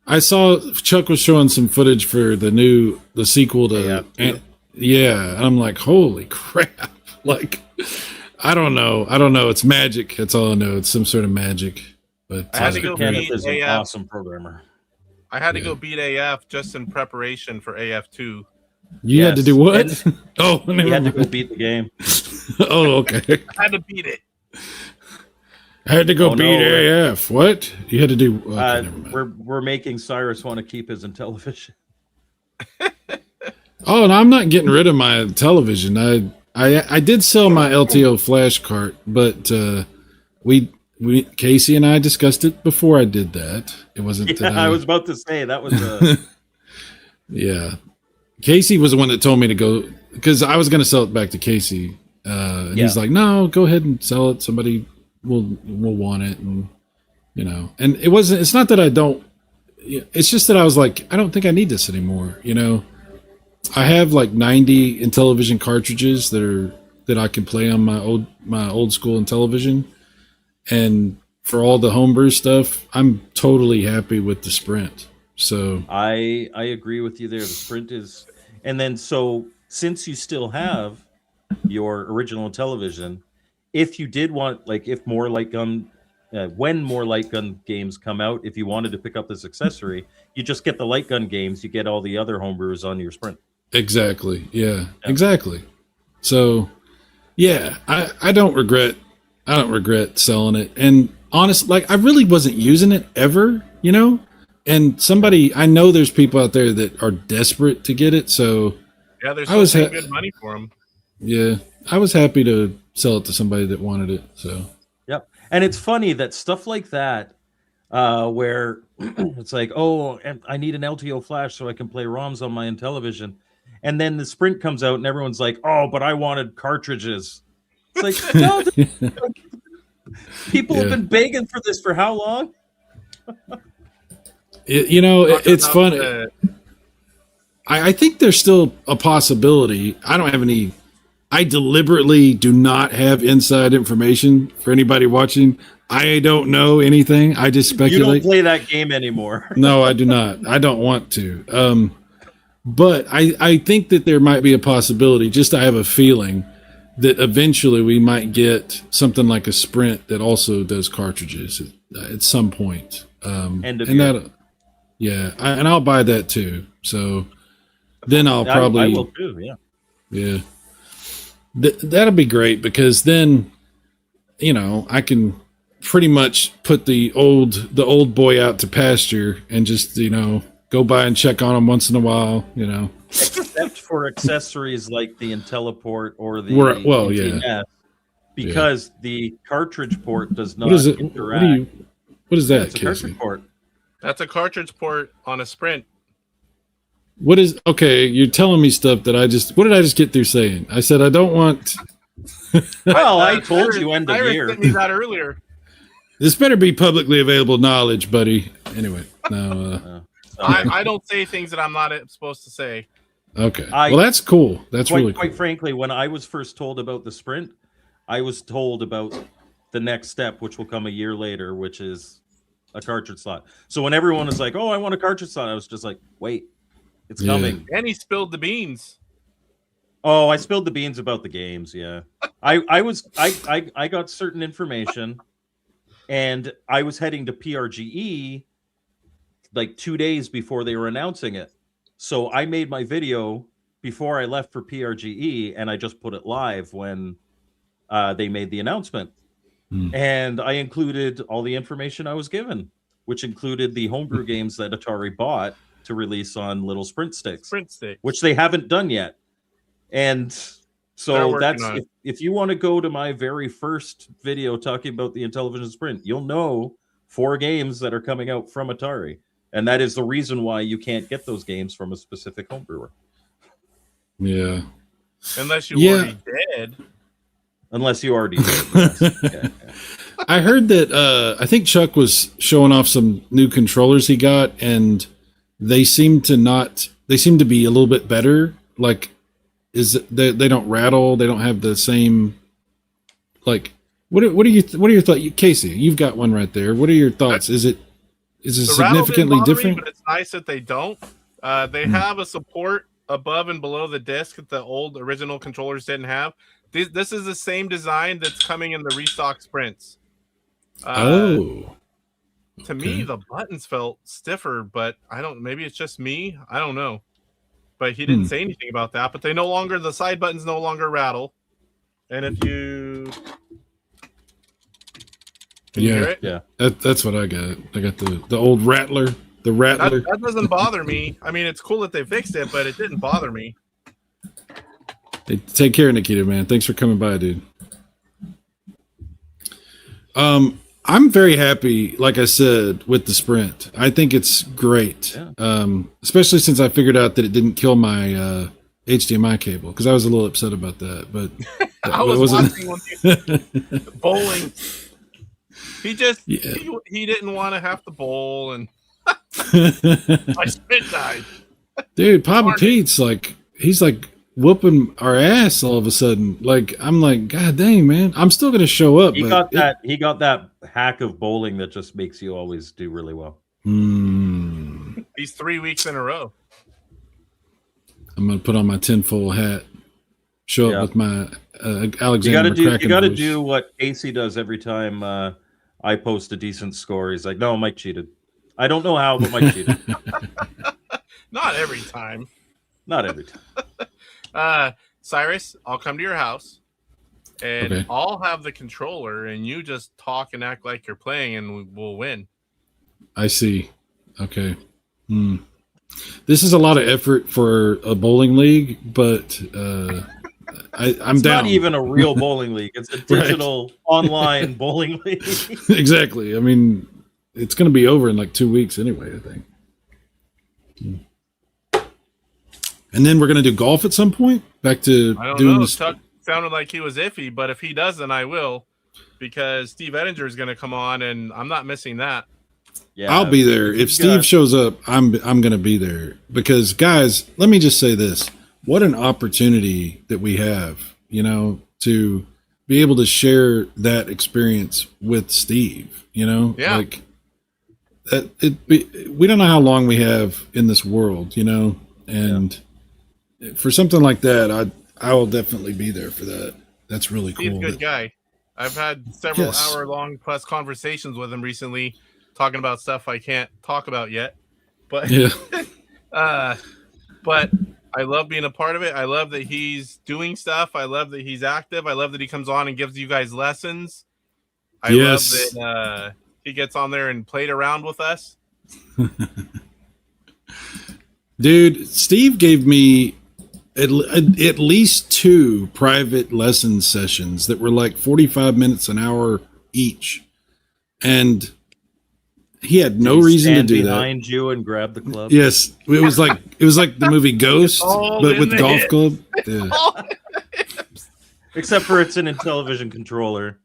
I saw Chuck was showing some footage for the sequel to yeah, and I'm like, holy crap! Like, I don't know. It's magic. That's all I know. It's some sort of magic. But
I had to go
Kenneth
beat
is an
AF.
awesome programmer.
I had to go beat AF just in preparation for AF2.
you had to
Yes,
do what? Oh,
You
never
had to go
mind.
beat the game.
Oh, okay.
I had to beat it.
I had to go
Oh,
beat
no.
AF. What? You had to do. Okay, never mind.
We're making Cyrus want to keep his Intellivision.
Oh, and I'm not getting rid of my television. I did sell my LTO flash cart, but we Casey and I discussed it before I did that. It wasn't.
Yeah, I was about to say that was.
Yeah, Casey was the one that told me to go because I was going to sell it back to Casey. And he's like, "No, go ahead and sell it. Somebody will want it." And and it wasn't. It's not that I don't. It's just that I was like, I don't think I need this anymore. I have like 90 Intellivision cartridges that I can play on my old school Intellivision, and for all the homebrew stuff, I'm totally happy with the Sprint. So
I agree with you there. The Sprint is, and then so since you still have your original Intellivision, if you did want, like, if more light gun, when more light gun games come out, if you wanted to pick up this accessory, you just get the light gun games. You get all the other homebrews on your Sprint.
exactly, yeah, exactly. So yeah, I don't regret selling it. And honest, like I really wasn't using it ever, And I know there's people out there that are desperate to get it. So
yeah, there's good money for them.
Yeah, I was happy to sell it to somebody that wanted it. So
yep, and it's funny that stuff like that, where it's like, oh, and I need an LTO flash so I can play ROMs on my Intellivision, and then the Sprint comes out and everyone's like, oh, but I wanted cartridges. It's like, no, people have been begging for this for how long?
It's funny. I think there's still a possibility. I deliberately do not have inside information for anybody watching. I don't know anything. I just speculate.
You don't play that game anymore.
No, I do not. I don't want to. But I think that there might be a possibility, I have a feeling, that eventually we might get something like a Sprint that also does cartridges at some point.
End of year.
And I'll buy that too. So then I
will too. Yeah.
Yeah. That'll be great because then, I can pretty much put the old boy out to pasture and just, go by and check on him once in a while,
Except for accessories like the IntelliPort or the
NTNS,
because the cartridge port does not interact.
What is that,
It's a
Casey?
cartridge port.
That's a cartridge port on a Sprint.
Okay, you're telling me stuff that what did I just get through saying? I said I don't want.
Well, I told you end of year.
Sent me that earlier.
This better be publicly available knowledge, buddy. Anyway, no.
I don't say things that I'm not supposed to say.
Okay. Well, that's cool. That's really cool.
Quite frankly, when I was first told about the Sprint, I was told about the next step, which will come a year later, which is a cartridge slot. So when everyone was like, "Oh, I want a cartridge slot," I was just like, "Wait, it's coming."
And he spilled the beans.
Oh, I spilled the beans about the games. Yeah, I got certain information, and I was heading to PRGE like 2 days before they were announcing it. So I made my video before I left for PRGE, and I just put it live when they made the announcement. And I included all the information I was given, which included the homebrew games that Atari bought to release on little Sprint sticks, which they haven't done yet. And so that's if you want to go to my very first video talking about the Intellivision Sprint, you'll know 4 games that are coming out from Atari. And that is the reason why you can't get those games from a specific homebrewer.
Yeah.
Unless you're already dead.
Unless you already did. Yes. Yeah.
I heard that I think Chuck was showing off some new controllers he got, and they seem to be a little bit better. Like, they don't rattle, they don't have the same, like, what are your thoughts? Casey, you've got one right there. What are your thoughts? Is it significantly different?
But it's nice that they don't. They have a support above and below the disc that the old original controllers didn't have. This is the same design that's coming in the restock Sprints. To me, the buttons felt stiffer, but maybe it's just me. I don't know. But he didn't say anything about that. But the side buttons no longer rattle. And if you Can you
Yeah.
hear it?
Yeah.
That's what I got. I got the old rattler. The rattler.
That doesn't bother me. I mean, it's cool that they fixed it, but it didn't bother me.
Hey, take care, Nikita, man. Thanks for coming by, dude. I'm very happy, like I said, with the Sprint. I think it's great.
Yeah.
Especially since I figured out that it didn't kill my HDMI cable, because I was a little upset about that. But
I was watching when you bowling. He just
Yeah.
he didn't want to have to bowl, and my Sprint died.
Dude, Papa
Darn it.
Pete's like, he's like whooping our ass all of a sudden. Like, I'm like, God dang, man. I'm still gonna show up.
He
but
got that. He got that hack of bowling that just makes you always do really well.
These 3 weeks in a row.
I'm gonna put on my tinfoil hat, show
Yeah.
up with my Alexander
You got to do.
McCracken
You got to
voice.
do what Casey does every time I post a decent score. He's like, "No, Mike cheated." I don't know how, but Mike cheated.
Not every time.
Not every time.
Cyrus, I'll come to your house, and
Okay.
I'll have the controller, and you just talk and act like you're playing, and we'll win.
I see. Okay. This is a lot of effort for a bowling league, but I'm
It's
down.
not even a real bowling league. It's a digital online bowling league.
Exactly. I mean, it's going to be over in like 2 weeks anyway, I think. And then we're going to do golf at some point. Back to
I don't
doing
know.
this.
Chuck sounded like he was iffy, but if he doesn't, I will, because Steve Ettinger is going to come on, and I'm not missing that.
Yeah,
I'll be there. If Steve shows up, I'm going to be there, because guys, let me just say this. What an opportunity that we have, to be able to share that experience with Steve,
Yeah.
like that we don't know how long we have in this world, and for something like that, I will definitely be there for that. That's really
He's a
cool.
good guy. I've had several
Yes.
hour-long plus conversations with him recently, talking about stuff I can't talk about yet. But
Yeah.
but I love being a part of it. I love that he's doing stuff. I love that he's active. I love that he comes on and gives you guys lessons. I
Yes.
love that he gets on there and played around with us.
Dude, Steve gave me at least 2 private lesson sessions that were like 45 minutes, an hour each. And he had no reason to
stand
do that.
behind you and grab the club.
Yes, it was like the movie Ghost,
all
but
in
with
the
golf
hit.
club. Yeah.
Except for it's an Intellivision controller,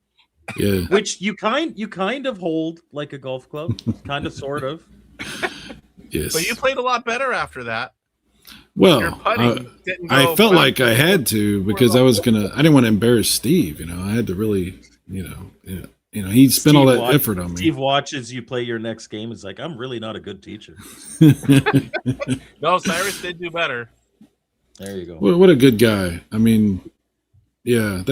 Yeah.
which you kind of hold like a golf club, kind of, sort of.
Yes.
But you played a lot better after that. Your
Well,
putting didn't go
I felt
fast.
like I had to, because I didn't want to embarrass Steve. I had to really, he spent all that effort on me.
Steve watches you play your next game. It's like, I'm really not a good teacher.
No, Cyrus did do better.
There you go.
What a good guy. I mean, yeah,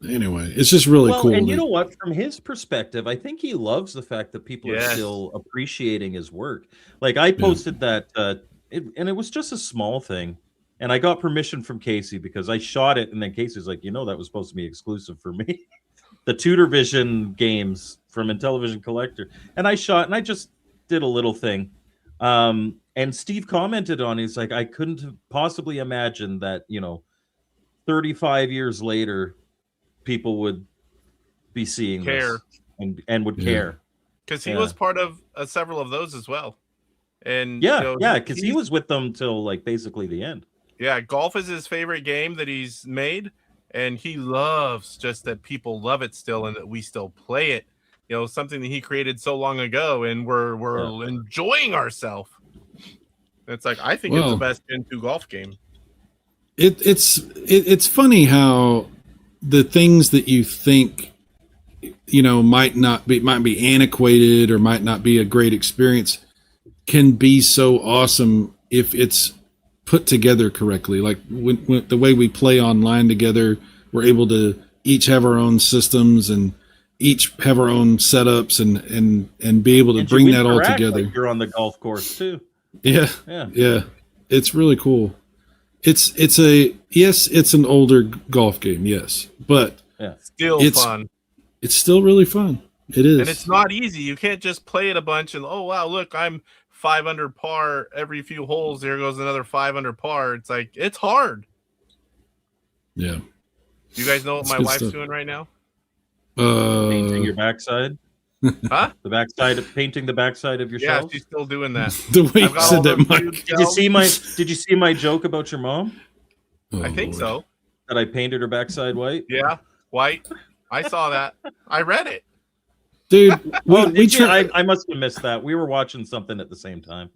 anyway, it's just really cool.
And you
that-
know what? From his perspective, I think he loves the fact that people are
Yes.
still appreciating his work. Like, I posted that, and it was just a small thing. And I got permission from Casey because I shot it, and then Casey's like, that was supposed to be exclusive for me. The Tudor Vision games from Intellivision Collector. And I shot, and I just did a little thing. And Steve commented on it. He's like, I couldn't have possibly imagined that, 35 years later, people would be seeing
Care.
this and would
Yeah.
care.
Because he
Yeah.
was part of several of those as well. And
Yeah, because he was with them till like basically the end.
Yeah, golf is his favorite game that he's made, and he loves just that people love it still and that we still play it. Something that he created so long ago, and we're enjoying ourselves. It's like, I think it's the
Well,
best Gen 2 golf game.
It's funny how the things that you think might be antiquated or might not be a great experience can be so awesome if it's put together correctly. Like when the way we play online together, we're able to each have our own systems and each have our own setups and be able to
And
bring
you
that all
interact
together.
like you're on the golf course too.
Yeah.
Yeah.
Yeah. It's really cool. It's an older golf game, yes, but
Still
It's-
fun.
it's still really fun. It is.
And it's not easy. You can't just play it a bunch and, oh, wow, look, I'm 5 under par every few holes. There goes another 5 under par. It's like, it's hard.
Yeah.
You guys know what
That's
my
good
wife's
stuff.
doing right now?
Painting your backside.
Huh?
The backside of painting the backside of your
Yeah,
shelves.
she's still doing that.
The way
I've
you
got all
said that,
those
Mike.
new
Did you
shelves.
see my joke about your mom
Oh,
I think
Lord.
so.
that I painted her backside white?
Yeah, white. I saw that. I read it.
Dude,
Well,
we tried.
I must have missed that. We were watching something at the same time.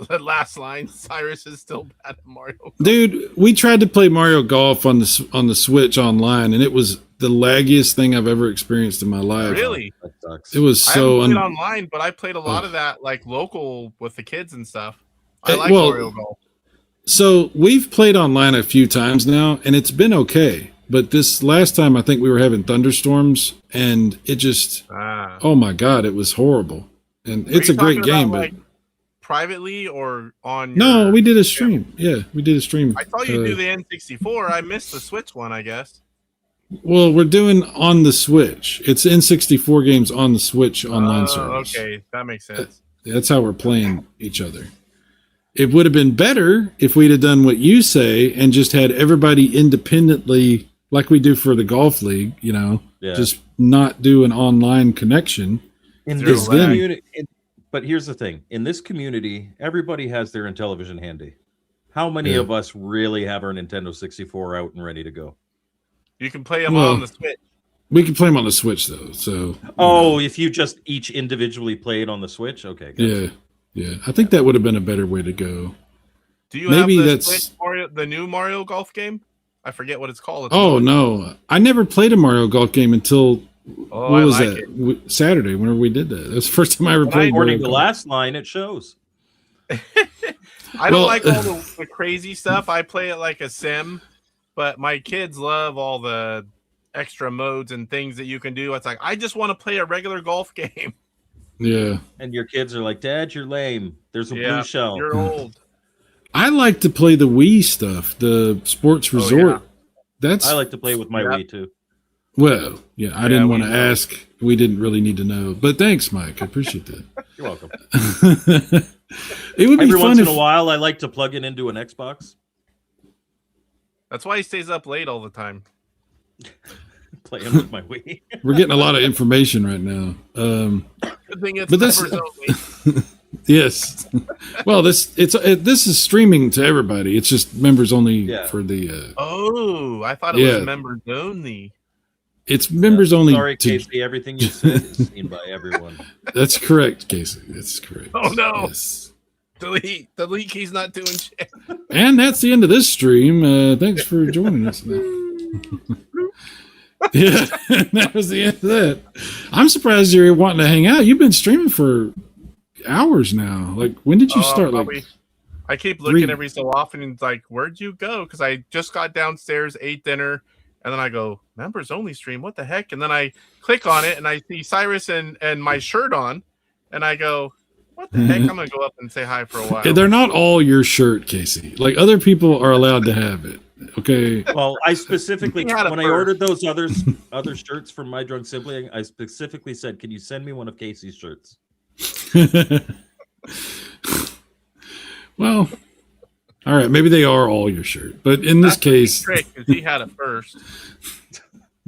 The last line: Cyrus is still bad at Mario.
Dude, we tried to play Mario Golf on the Switch online, and it was the laggiest thing I've ever experienced in my life.
Really?
That sucks.
It was
I
so.
haven't played online, but I played a lot of that like local with the kids and stuff. I like
well,
Mario Golf.
So we've played online a few times now, and it's been okay. But this last time, I think we were having thunderstorms, and it just,
Ah.
oh my God, it was horrible. And
Were
it's
you
a great
talking about,
game, but
like, privately or on.
no,
your-
we did a stream. Yeah, we did a stream.
I saw you
Uh,
do the N64. I missed the Switch one, I guess.
Well, we're doing on the Switch. It's N64 games on the Switch online
Oh,
service.
okay, that makes sense.
That's how we're playing each other. It would have been better if we'd have done what you say and just had everybody independently, like we do for the golf league,
Yeah.
just not do an online connection.
In
Zero
this
lag.
community, but here's the thing: in this community, everybody has their Intellivision handy. How many
Yeah.
of us really have our Nintendo 64 out and ready to go?
You can play them
Well,
on the Switch.
We can play them on the Switch though, so
Oh, if you just each individually play it on the Switch, okay. Gotcha.
yeah. I think that would have been a better way to go.
Do you
maybe
have the
that's-
Switch Mario, the new Mario Golf game? I forget what it's called. It's
Oh no, I never played a Mario Golf game until
Oh,
what
I
was
like
that?
it.
Saturday, whenever we did that. That was the first time I ever played Mario
According to
Golf.
last line, it shows.
I don't
Well-
like all the crazy stuff. I play it like a sim, but my kids love all the extra modes and things that you can do. It's like, I just want to play a regular golf game.
Yeah.
And your kids are like, Dad, you're lame. There's a
Yeah,
blue shell.
You're old.
I like to play the Wii stuff, the sports resort.
yeah.
That's
I like to play with my
Yeah.
Wii too.
well, yeah. I didn't want
we
to
know.
ask. We didn't really need to know, but thanks, Mike. I appreciate that.
You're welcome.
It would be
Every
fun
once
if
in a while, I like to plug it into an Xbox,
That's why he stays up late all the time.
playing with my Wii.
we're getting a lot of information right now.
Good thing it's
But this-
members only.
Yes. Well, this is streaming to everybody. It's just members only
Yeah.
for the.
Oh, I thought it
Yeah.
was members only.
It's members only.
Sorry,
to-
Casey. Everything you said is seen by everyone.
That's correct, Casey. That's correct.
Oh, no.
Yes.
Delete. He's not doing shit.
And that's the end of this stream. Thanks for joining us. Now. Yeah, that was the end of that. I'm surprised you're wanting to hang out. You've been streaming for hours now. Like, when did you start?
Probably.
Like,
I keep looking
3
every so often and it's like, where'd you go? Because I just got downstairs, ate dinner, and then I go, members only stream. What the heck? And then I click on it and I see Cyrus and my shirt on, and I go, what the heck? I'm gonna go up and say hi for a while.
they're not all your shirt, Casey. Like, other people are allowed to have it. Okay.
Well, I specifically
He had a
when I
fur.
ordered those other shirts from My Drunk Sibling, I specifically said, "Can you send me one of Casey's shirts?"
Well, all right. Maybe they are all your shirt, but in this
That's a
case,
trick because he had it first.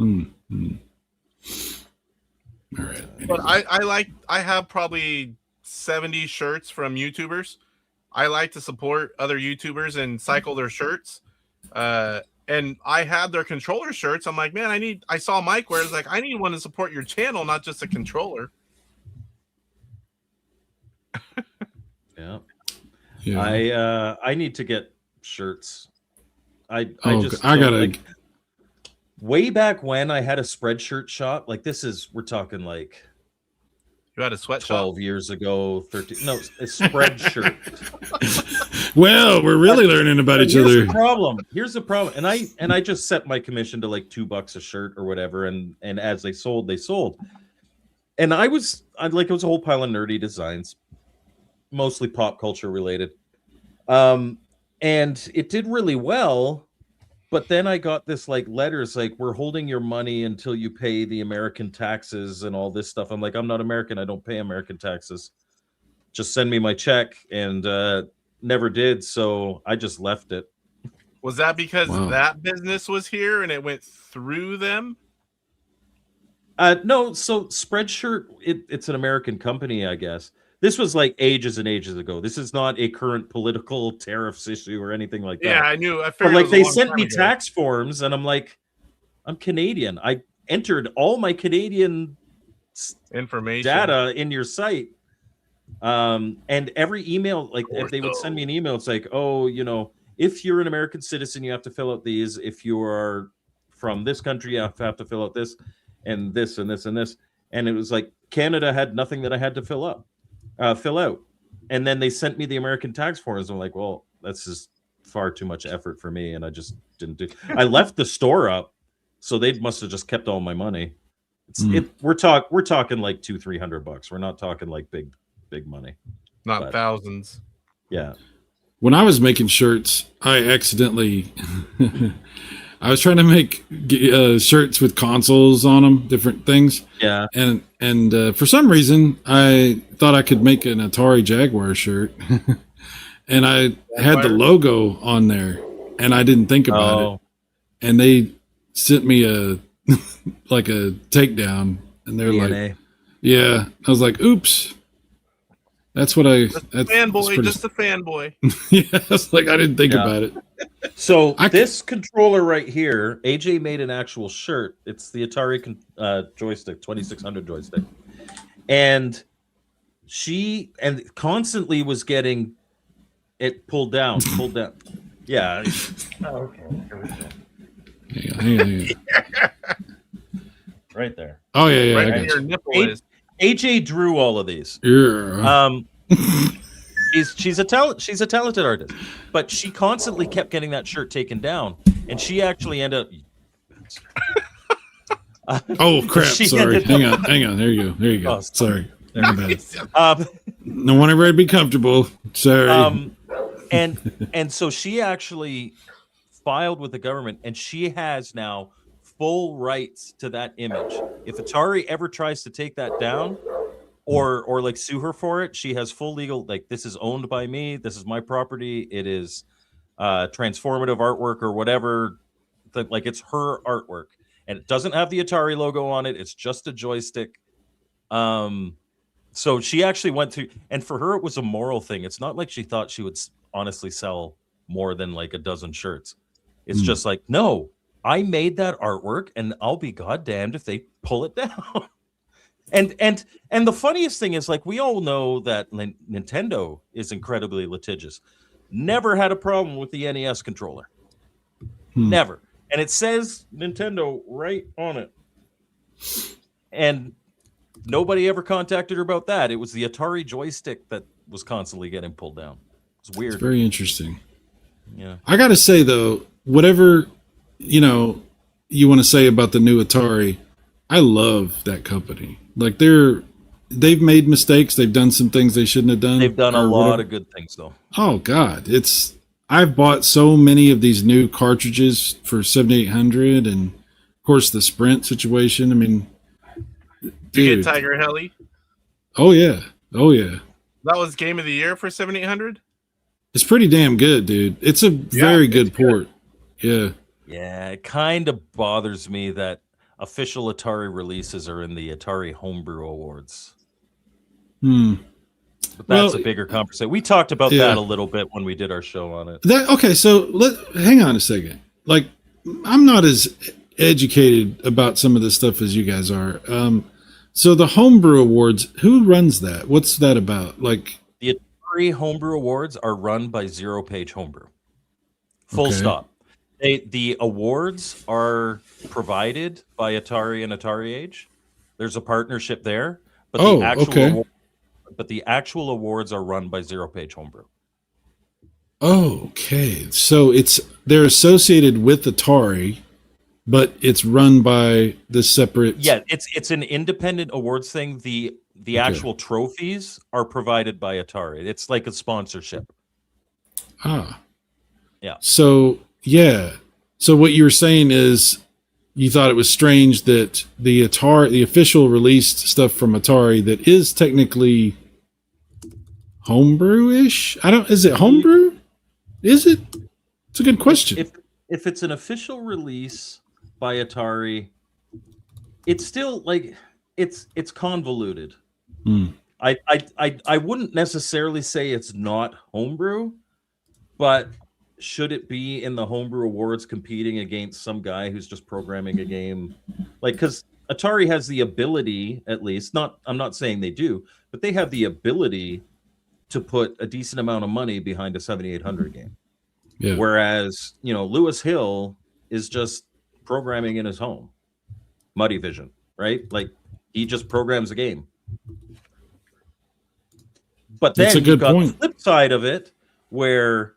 all right.
But I have probably 70 shirts from YouTubers. I like to support other YouTubers and cycle their shirts. And I had their controller shirts. I'm like, man, I saw Mike wear it. It's like, I need one to support your channel, not just a controller.
Yeah,
Yeah.
I need to get shirts. I
Oh,
just
I
don't,
gotta.
like, way back when I had a spreadshirt shop. Like we're talking like
You had a sweatshop.
12 years ago, 13. No, a spreadshirt.
Well, we're really learning about
But
each
here's
other.
the problem. Here's the problem. And I just set my commission to like $2 a shirt or whatever. And as they sold, they sold. And it was a whole pile of nerdy designs, mostly pop culture related. And it did really well. But then I got this like letters like, we're holding your money until you pay the American taxes and all this stuff. I'm like, I'm not American. I don't pay American taxes. Just send me my check, and never did. So I just left it.
Was that because
Wow.
that business was here and it went through them?
No, so Spreadshirt, it's an American company, I guess. This was like ages and ages ago. This is not a current political tariffs issue or anything like that.
Yeah, I knew. I
But
figured.
like
it was a
they
long
sent
time
me
ago.
tax forms, and I'm like, I'm Canadian. I entered all my Canadian
information
data in your site. And every email, like if they would send me an email, it's like, oh, you know, if you're an American citizen, you have to fill out these. If you are from this country, you have to fill out this and this and this and this. And it was like Canada had nothing that I had to fill out. And then they sent me the American tax forms. I'm like, well, that's just far too much effort for me, and I just didn't do. I left the store up, so they must have just kept all my money. We're talking like $200-300. We're not talking like big money.
not
but-
thousands.
Yeah.
When I was making shirts, I accidentally I was trying to make shirts with consoles on them, different things,
Yeah.
and for some reason I thought I could make an Atari Jaguar shirt, and I had the logo on there, and I didn't think about it, and they sent me a like a takedown, and they're like,
DNA.
yeah, I was like, oops. That's what I. That's
Fanboy,
pretty-
just a fanboy.
yeah, it's like I didn't think
Yeah.
about it.
So
I
this controller right here, AJ made an actual shirt. It's the Atari joystick, 2600 joystick, and she constantly was getting it pulled down. Yeah. Okay.
Hang on.
Right there.
Oh yeah,
Right
I
where
got
your
you.
nipple
Eight-
is.
AJ drew all of these.
Yeah.
She's a talented artist, but she constantly kept getting that shirt taken down, and she actually ended up.
Oh crap!
she
Sorry.
ended
Hang on. There you go.
Oh,
Sorry. My bad.
Um,
No one ever to be comfortable. Sorry.
and so she actually filed with the government, and she has now full rights to that image. If Atari ever tries to take that down or like sue her for it, she has full legal, like, this is owned by me, this is my property, it is transformative artwork or whatever, like it's her artwork, and it doesn't have the Atari logo on it, it's just a joystick. So she actually went through, and for her it was a moral thing. It's not like she thought she would honestly sell more than like a dozen shirts. It's just like, no, I made that artwork, and I'll be goddamned if they pull it down. and the funniest thing is, like, we all know that Nintendo is incredibly litigious. Never had a problem with the NES controller. Never. And it says Nintendo right on it. And nobody ever contacted her about that. It was the Atari joystick that was constantly getting pulled down. It's weird.
It's very interesting.
Yeah.
I gotta say though, whatever you want to say about the new Atari, I love that company. Like they've made mistakes. They've done some things they shouldn't have done.
They've done a
or
lot
whatever.
of good things, though.
Oh God, I've bought so many of these new cartridges for 7800, and of course the Sprint situation. I mean,
You
dude.
get Tiger Heli.
Oh yeah.
That was game of the year for 7800.
It's pretty damn good, dude. It's a very good port. Yeah.
Yeah, it kind of bothers me that official Atari releases are in the Atari Homebrew Awards. But that's
Well,
a bigger conversation. We talked about
yeah.
that a little bit when we did our show on it.
Okay, so hang on a second. Like, I'm not as educated about some of this stuff as you guys are. So the Homebrew Awards, who runs that? What's that about? Like,
The Atari Homebrew Awards are run by Zero Page Homebrew. Full
Okay.
stop. The awards are provided by Atari and Atari Age. There's a partnership there, but the actual awards are run by Zero Page Homebrew.
okay, so they're associated with Atari, but it's run by the separate.
Yeah, it's an independent awards thing. The actual trophies are provided by Atari. It's like a sponsorship.
Ah.
Yeah.
So yeah. So what you were saying is you thought it was strange that the official released stuff from Atari that is technically homebrew-ish? Is it homebrew? Is it? It's a good question.
If it's an official release by Atari, it's still like it's convoluted. I wouldn't necessarily say it's not homebrew, but should it be in the homebrew awards competing against some guy who's just programming a game? Like, because Atari has the ability, at least, I'm not saying they do, but they have the ability to put a decent amount of money behind a 7800 game.
Yeah.
Whereas, Lewis Hill is just programming in his home. Muddy Vision, right? Like, he just programs a game. But then you've got the flip side of it where,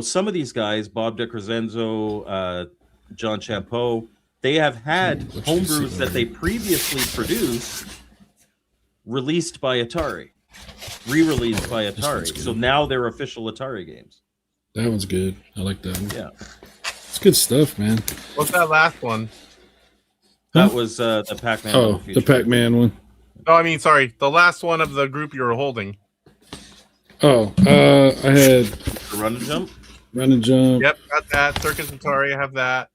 some of these guys, Bob DiCrescenzo, John Champeau, they have had homebrews that they previously produced released by Atari, re-released by Atari. So now they're official Atari games.
That one's good. I like that one.
Yeah.
It's good stuff, man.
What's that last one?
That was the Pac-Man.
Oh, the Pac-Man one.
Oh, I mean, sorry. The last one of the group you were holding.
Oh, I had
The Run and Jump?
Run and Jump.
Yep, got that. Circus Atari, I have that.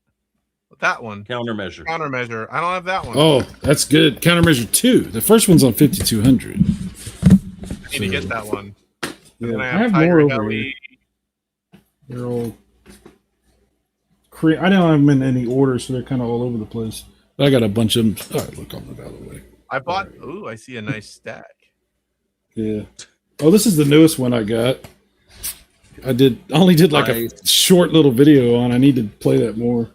That one.
Countermeasure.
Countermeasure. I don't have that one.
Oh, that's good. Countermeasure 2. The first one's on 5200.
I need to get that one.
Yeah,
And
I
I
have
have
more
Tiger
over
Belly.
They're all. I don't have them in any order, so they're kind of all over the place. But I got a bunch of them. All right, look, I'll move out of the way.
I bought. Ooh, I see a nice stack.
Yeah. Oh, this is the newest one I got. I only did like a short little video on. I need to play that more.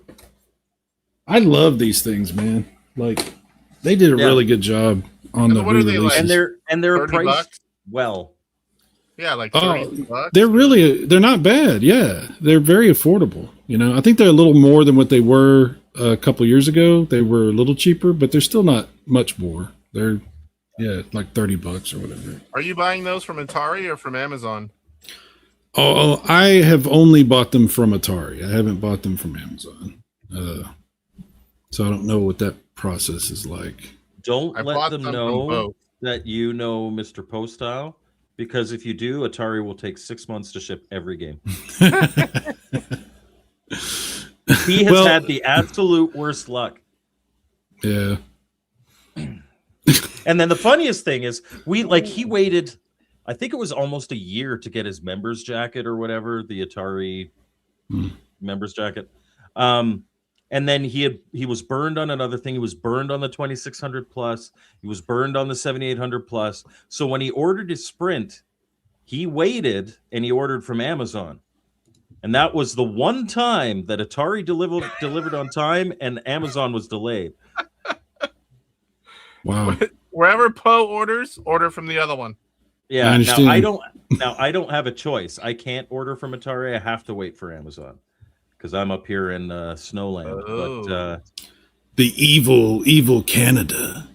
I love these things, man. Like, they did a really good job on the re-releases.
And they're priced
bucks?
well.
Yeah, like 30 bucks.
They're not bad. Yeah, they're very affordable. I think they're a little more than what they were a couple years ago. They were a little cheaper, but they're still not much more. They're like $30 or whatever.
Are you buying those from Atari or from Amazon?
Oh, I have only bought them from Atari. I haven't bought them from Amazon. So I don't know what that process is like.
Don't let them know that you know Mr. Postile, because if you do, Atari will take 6 months to ship every game. He has had the absolute worst luck.
Yeah.
And then the funniest thing is he waited, I think it was almost a year to get his members jacket or whatever, the Atari members jacket. And then he was burned on another thing. He was burned on the 2600 plus. He was burned on the 7800 plus. So when he ordered his Sprint, he waited and he ordered from Amazon. And that was the one time that Atari delivered on time and Amazon was delayed.
Wow.
Wherever Poe orders, order from the other one.
Yeah. Now I don't have a choice. I can't order from Atari. I have to wait for Amazon because I'm up here in Snowland.
Oh.
But
the evil Canada.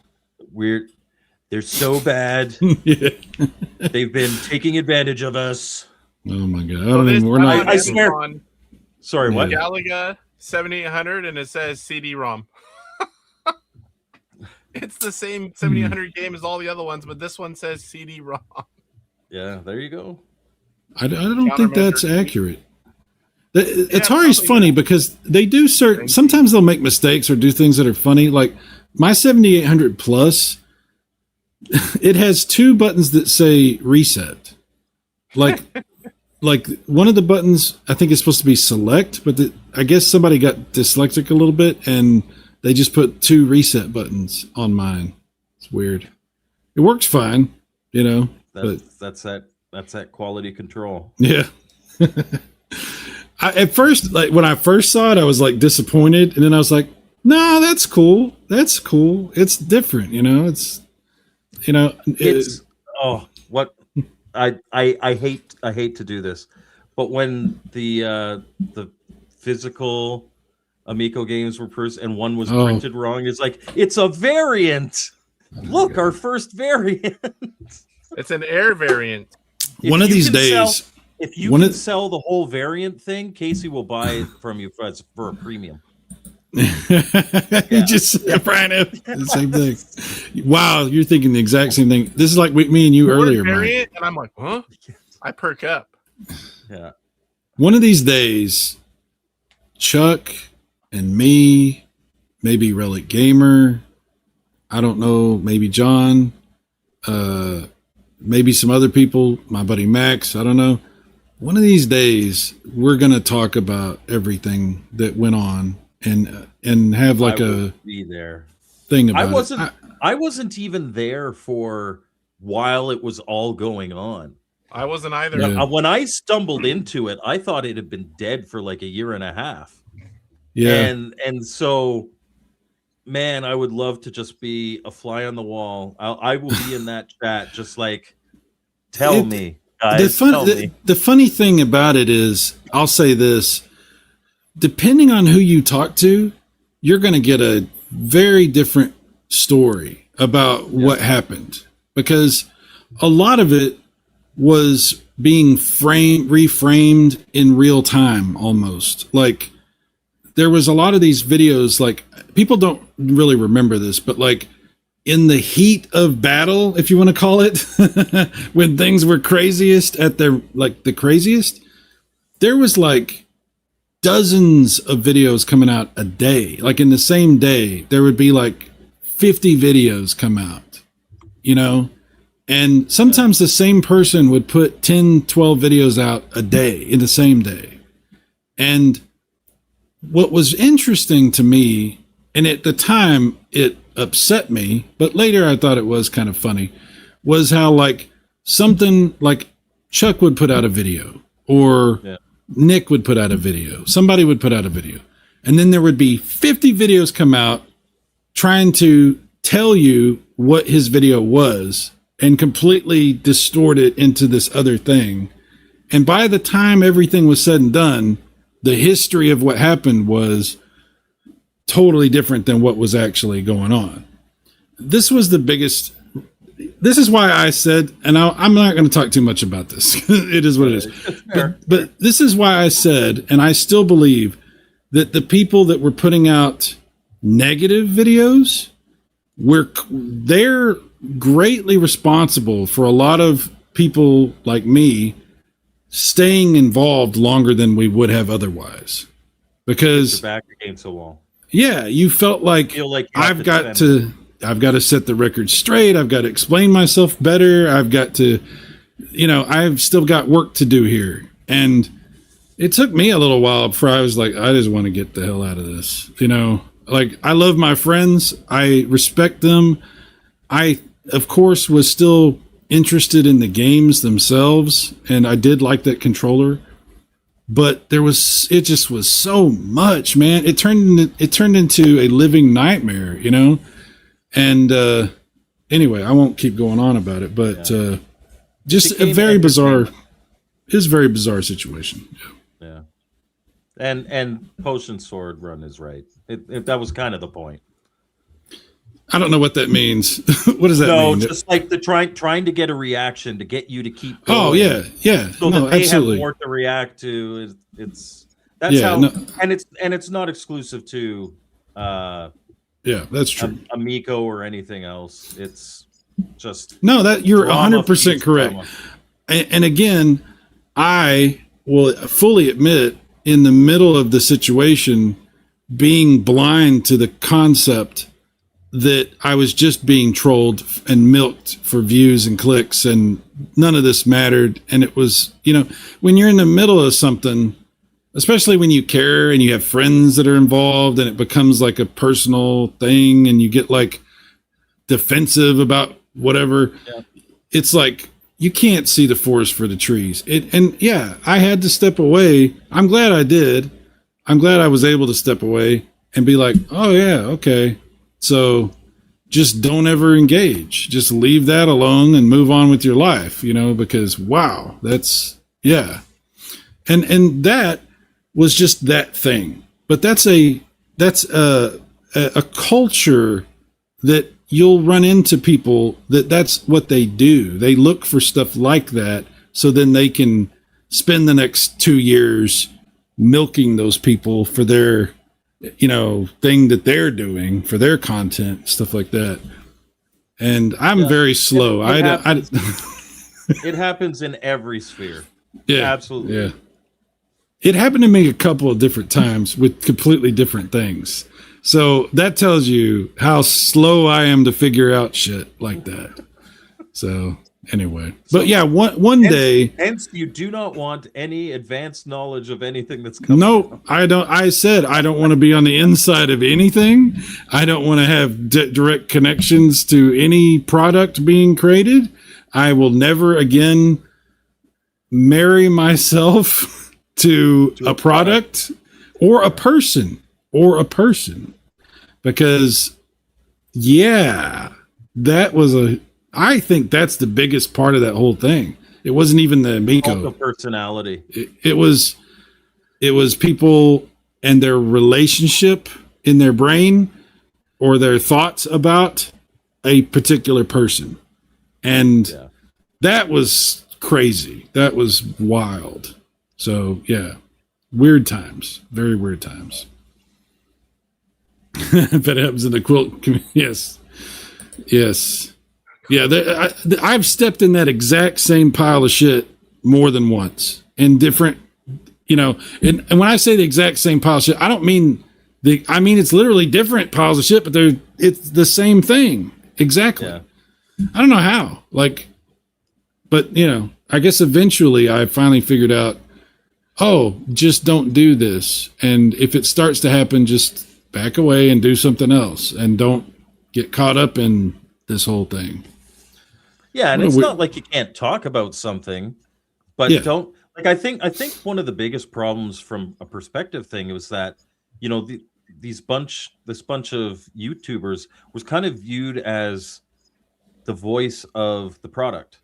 They're so bad.
Yeah.
They've been taking advantage of us.
Oh my god! We're not.
I swear. Sorry, what?
Galaga 7800, and it says CD-ROM. It's the same 7800 game as all the other ones, but this one says CD-ROM.
Yeah, there you go.
I don't think that's accurate. Atari's funny because they do sometimes they'll make mistakes or do things that are funny. Like my 7800 plus, it has 2 buttons that say reset. Like one of the buttons I think is supposed to be select, but I guess somebody got dyslexic a little bit and they just put 2 reset buttons on mine. It's weird. It works fine,
That's that quality control.
Yeah. At first, like when I first saw it, I was like disappointed, and then I was like, "No, that's cool. That's cool. It's different, It's
what I hate to do this, but when the physical Amico games were and one was printed wrong, it's a variant. Look, our first variant.
It's an air variant.
One of these days,
If you
One
can
of-
sell the whole variant thing, Casey will buy it from you for a premium.
You just Brian, the same thing. Wow, you're thinking the exact same thing. This is like me and you
The word
earlier, Mike.
variant, and I'm like, huh? I perk up.
Yeah.
One of these days, Chuck and me, maybe Relic Gamer, I don't know, maybe John, maybe some other people, my buddy Max, I don't know. One of these days, we're going to talk about everything that went on and have like
I
a
would be there.
thing about
I wasn't even there for while it was all going on.
I wasn't either.
Yeah.
When I stumbled into it, I thought it had been dead for like a year and a half.
Yeah.
And so, man, I would love to just be a fly on the wall. I will be in that chat, just like, tell me, guys. Tell me.
The funny thing about it is, I'll say this: depending on who you talk to, you're going to get a very different story about what happened, because a lot of it was being reframed in real time, almost. Like, there was a lot of these videos, like, people don't really remember this, but like in the heat of battle, if you want to call it, when things were craziest at their, like, the craziest, there was like dozens of videos coming out a day. Like, in the same day, there would be like 50 videos come out, you know? And sometimes the same person would put 10, 12 videos out a day in the same day. And what was interesting to me, and at the time it upset me, but later I thought it was kind of funny, was how like something like Chuck would put out a video, or Nick would put out a video, somebody would put out a video, and then there would be 50 videos come out trying to tell you what his video was and completely distort it into this other thing. And by the time everything was said and done, the history of what happened was totally different than what was actually going on. This was the biggest. This is why I said, and I'm not going to talk too much about this. It is what it is. But this is why I said, and I still believe, that the people that were putting out negative videos, they're greatly responsible for a lot of people like me staying involved longer than we would have otherwise, because
Your back against the wall.
Yeah, you felt like, I've got to set the record straight. I've got to explain myself better. I've got to, I've still got work to do here. And it took me a little while before I was like, I just want to get the hell out of this. Like, I love my friends. I respect them. I, of course, was still interested in the games themselves, and I did like that controller. But it just was so much, man. It turned into a living nightmare, And anyway, I won't keep going on about it, but just a very bizarre situation.
Yeah. And Potion Sword Run is right. That was kind of the point.
I don't know what that means. What does that mean?
No, just like the trying to get a reaction to get you to keep going.
Oh yeah.
So that they have more to react to. And it's not exclusive to
that's true.
Amico or anything else. It's just
that you're 100% correct. And again, I will fully admit, in the middle of the situation, being blind to the concept that I was just being trolled and milked for views and clicks, and none of this mattered. And it was, when you're in the middle of something, especially when you care and you have friends that are involved, and it becomes like a personal thing, and you get like defensive about whatever, it's like you can't see the forest for the trees. I had to step away. I'm glad I did. I'm glad I was able to step away and be like, oh yeah, okay. So just don't ever engage. Just leave that alone and move on with your life, because wow, that's, yeah. And that was just that thing. But that's a culture that you'll run into people that's what they do. They look for stuff like that, so then they can spend the next 2 years milking those people for their, thing that they're doing for their content, stuff like that. And I'm very slow.
It happens in every sphere.
Yeah,
Absolutely.
Yeah. It happened to me a couple of different times with completely different things. So that tells you how slow I am to figure out shit like that. So anyway, but yeah, one day.
Hence, you do not want any advanced knowledge of anything that's coming.
No, I don't. I said I don't want to be on the inside of anything. I don't want to have direct connections to any product being created. I will never again marry myself to a product or a person because that was I think that's the biggest part of that whole thing. It wasn't even the Miko.
The personality.
It was people and their relationship in their brain or their thoughts about a particular person. And that was crazy. That was wild. So, yeah, weird times, very weird times. If it happens in the quilt community, yes. Yeah, I've stepped in that exact same pile of shit more than once in different, and when I say the exact same pile of shit, I don't mean it's literally different piles of shit, but it's the same thing. Exactly. Yeah. I don't know how, but I guess eventually I finally figured out, just don't do this. And if it starts to happen, just back away and do something else and don't get caught up in this whole thing.
Yeah, and it's not like you can't talk about something, but don't I think one of the biggest problems from a perspective thing was that, this bunch of YouTubers was kind of viewed as the voice of the product.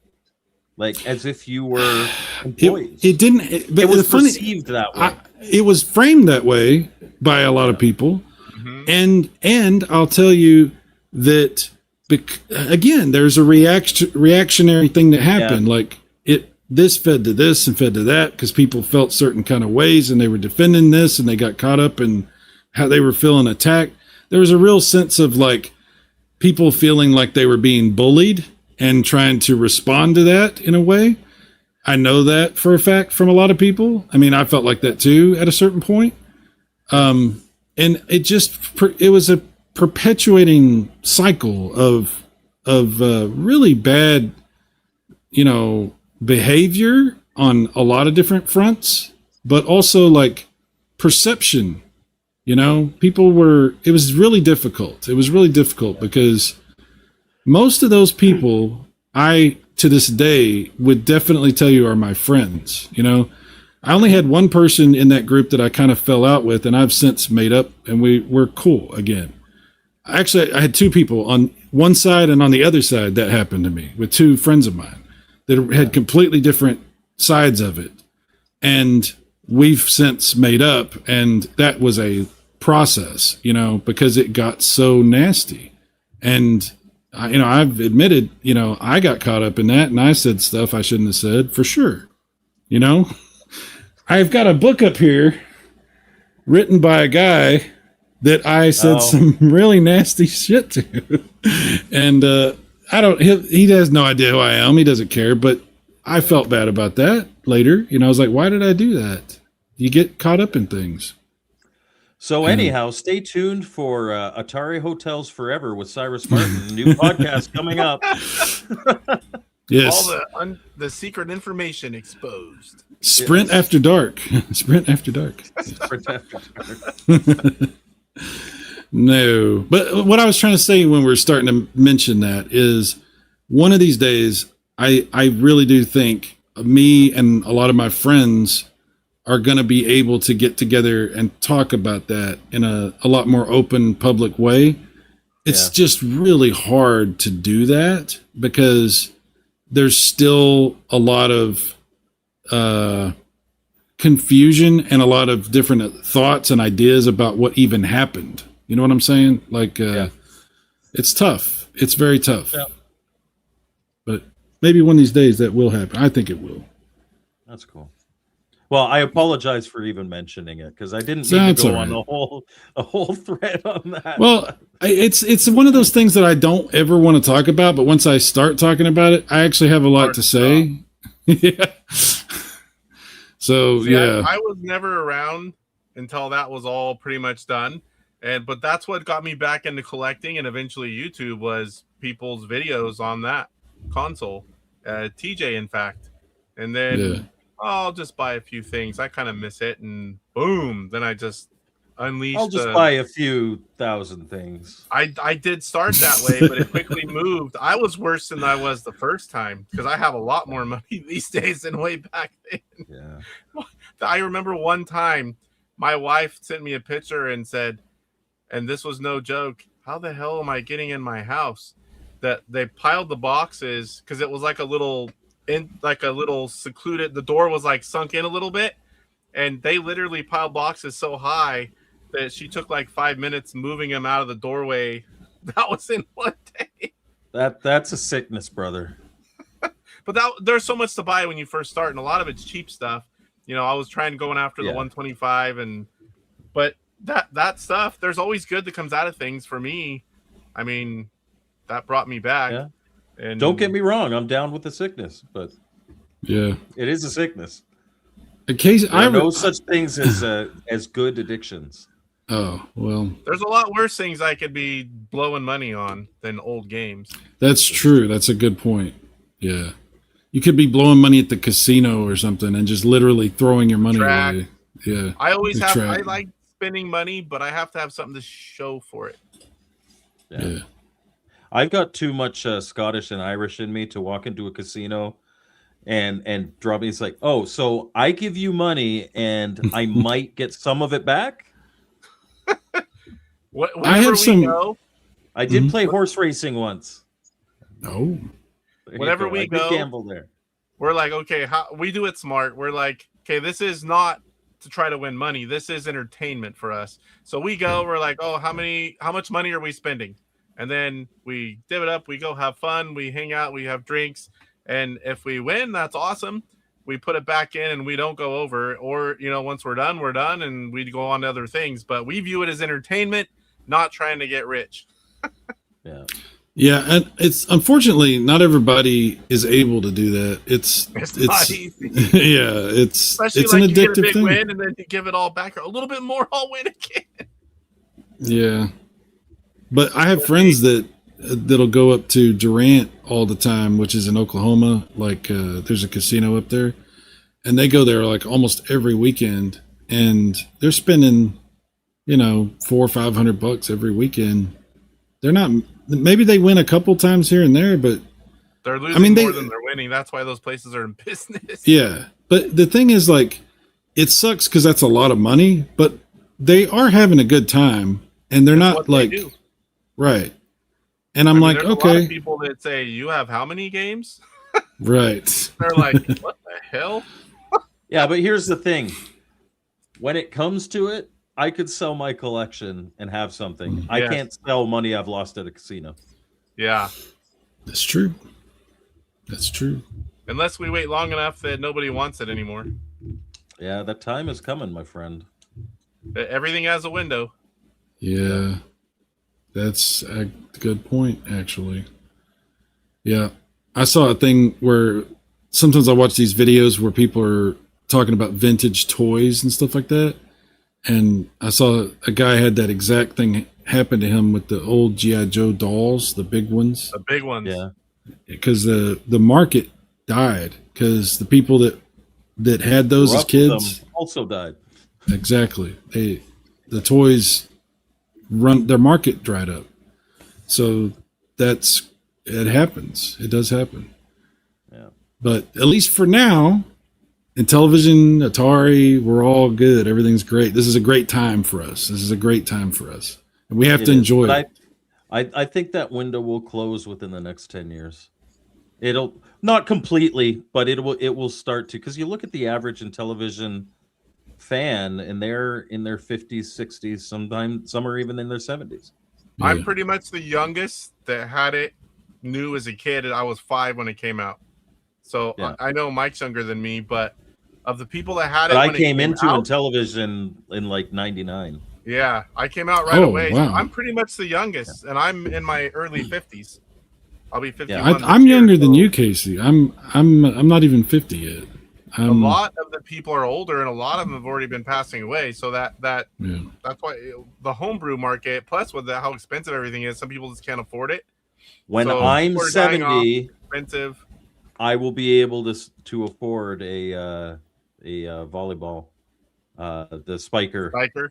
Like as if you were employees.
It was
perceived that way.
It was framed that way by a lot of people. Mm-hmm. And I'll tell you that again, there's a reactionary thing that happened. Like this fed to this and fed to that because people felt certain kind of ways and they were defending this and they got caught up in how they were feeling attacked. There was a real sense of people feeling like they were being bullied and trying to respond to that in a way. I know that for a fact from a lot of people. I mean, I felt like that too at a certain point. And it was a perpetuating cycle of really bad, behavior on a lot of different fronts, but also perception. It was really difficult. It was really difficult because most of those people to this day would definitely tell you are my friends. I only had one person in that group that I kind of fell out with, and I've since made up and we're cool again. Actually, I had two people on one side and on the other side that happened to me with two friends of mine that had completely different sides of it. And we've since made up, and that was a process, because it got so nasty. And, I've admitted, I got caught up in that and I said stuff I shouldn't have said for sure. I've got a book up here written by a guy that I said some really nasty shit to. And he has no idea who I am. He doesn't care, but I felt bad about that later. I was like, why did I do that? You get caught up in things.
So anyhow, stay tuned for Atari Hotels Forever with Cyrus Martin. New podcast coming up.
Yes.
All the secret information exposed.
Sprint after dark. Sprint after dark.
Sprint after dark.
No, but what I was trying to say when we're starting to mention that is one of these days, I really do think me and a lot of my friends are going to be able to get together and talk about that in a lot more open public way. It's just really hard to do that because there's still a lot of confusion and a lot of different thoughts and ideas about what even happened. You know what I'm saying? It's tough. It's very tough. Yeah. But maybe one of these days that will happen. I think it will.
That's cool. Well, I apologize for even mentioning it because I didn't need
That's
to go
all
on
right.
a whole thread on that.
Well, it's one of those things that I don't ever want to talk about, but once I start talking about it, I actually have a lot
Hard
to
to
say. Yeah. So
See,
yeah,
I was never around until that was all pretty much done. But that's what got me back into collecting and eventually YouTube was people's videos on that console. TJ, in fact. And then
yeah.
I'll just buy a few things. I kind of miss it, and boom, then I just unleashed.
I'll just buy a few thousand things.
I did start that way, but it quickly moved. I was worse than I was the first time because I have a lot more money these days than way back then.
Yeah.
I remember one time my wife sent me a picture and said, and this was no joke, how the hell am I getting in my house? That they piled the boxes because it was like a little secluded, the door was like sunk in a little bit, and they literally piled boxes so high that she took like 5 minutes moving them out of the doorway. That was in one day.
That's a sickness, brother.
But there's so much to buy when you first start, and a lot of it's cheap stuff. You know, I was going after the 125, but that stuff, there's always good that comes out of things for me. I mean, that brought me back.
Yeah.
And
Don't get me wrong, I'm down with the sickness, but
Yeah.
it is a sickness.
In case
There are no such things as good addictions.
Oh, well,
there's a lot worse things I could be blowing money on than old games.
that's true. That's a good point. Yeah. You could be blowing money at the casino or something and just literally throwing your money
Track.
away. Yeah.
I always
The
have.
track.
I like spending money, but I have to have something to show for it.
Yeah.
I've got too much Scottish and Irish in me to walk into a casino and drop me. It's like, oh, so I give you money and I might get some of it back.
I have some.
Go,
I did play horse racing once.
Oh.
There you
Whenever
go.
we
I did
go-
gamble there.
we're like, okay, we do it smart. We're like, okay, this is not to try to win money. This is entertainment for us. So we go. We're like, oh, how much money are we spending? And then we div it up. We go have fun. We hang out. We have drinks. And if we win, that's awesome. We put it back in and we don't go over. Or, once we're done and we go on to other things. But we view it as entertainment, not trying to get rich.
Yeah.
Yeah, and it's unfortunately not everybody is able to do that. It's
not easy.
yeah,
Especially
it's
like
an
you get a
addictive
big
thing.
win and then you give it all back. A little bit more, I'll win again.
Yeah, but I have friends that'll go up to Durant all the time, which is in Oklahoma. Like there's a casino up there, and they go there like almost every weekend, and they're spending, $400 or $500 every weekend. They're not. Maybe they win a couple times here and there, but
They're losing
mean,
more than they're winning. That's why those places are in business.
yeah. But the thing is, like, it sucks because that's a lot of money, but they are having a good time, and they're
That's
not
what they
like
do.
right. And I'm like,
there's a lot
okay,
of people that say, you have how many games?
right.
They're like, what the hell?
Yeah, but here's the thing. When it comes to it, I could sell my collection and have something. I
Yes.
can't sell money I've lost at a casino.
Yeah.
That's true. That's true.
Unless we wait long enough that nobody wants it anymore.
Yeah, that time is coming, my friend.
Everything has a window.
Yeah, that's a good point, actually. Yeah, I saw a thing where sometimes I watch these videos where people are talking about vintage toys and stuff like that. And I saw a guy had that exact thing happen to him with the old G.I. Joe dolls, the big ones,
The big ones.
Yeah.
because the market died because the people that had those
Grew
as
up with
kids
them, also died.
exactly the toys their market dried up. So it happens. It does happen.
Yeah.
But at least for now, in television, Atari, we're all good. Everything's great. This is a great time for us. And we have
It
to
is.
enjoy
But
it.
I think that window will close within the next 10 years. It'll not completely, but it will start to, because you look at the average in television fan and they're in their 50s, 60s, sometimes some are even in their 70s.
Yeah.
I'm pretty much the youngest that had it, knew as a kid. I was 5 when it came out. So
Yeah.
I know Mike's younger than me, but of the people that had it.
But I
when it
came into
out,
in television in like '99.
Yeah, I came out right
Oh,
away.
wow.
So I'm pretty much the youngest, and I'm in my early 50s. I'll be 51.
Yeah.
this
I'm
year,
younger than
so
you, Casey. I'm not even 50 yet.
A lot of the people are older, and a lot of them have already been passing away. So
yeah.
that's why the homebrew market, plus with how expensive everything is, some people just can't afford it.
When
So
I'm
people are dying off,
70,
expensive.
I will be able to afford a volleyball, the spiker.
Biker.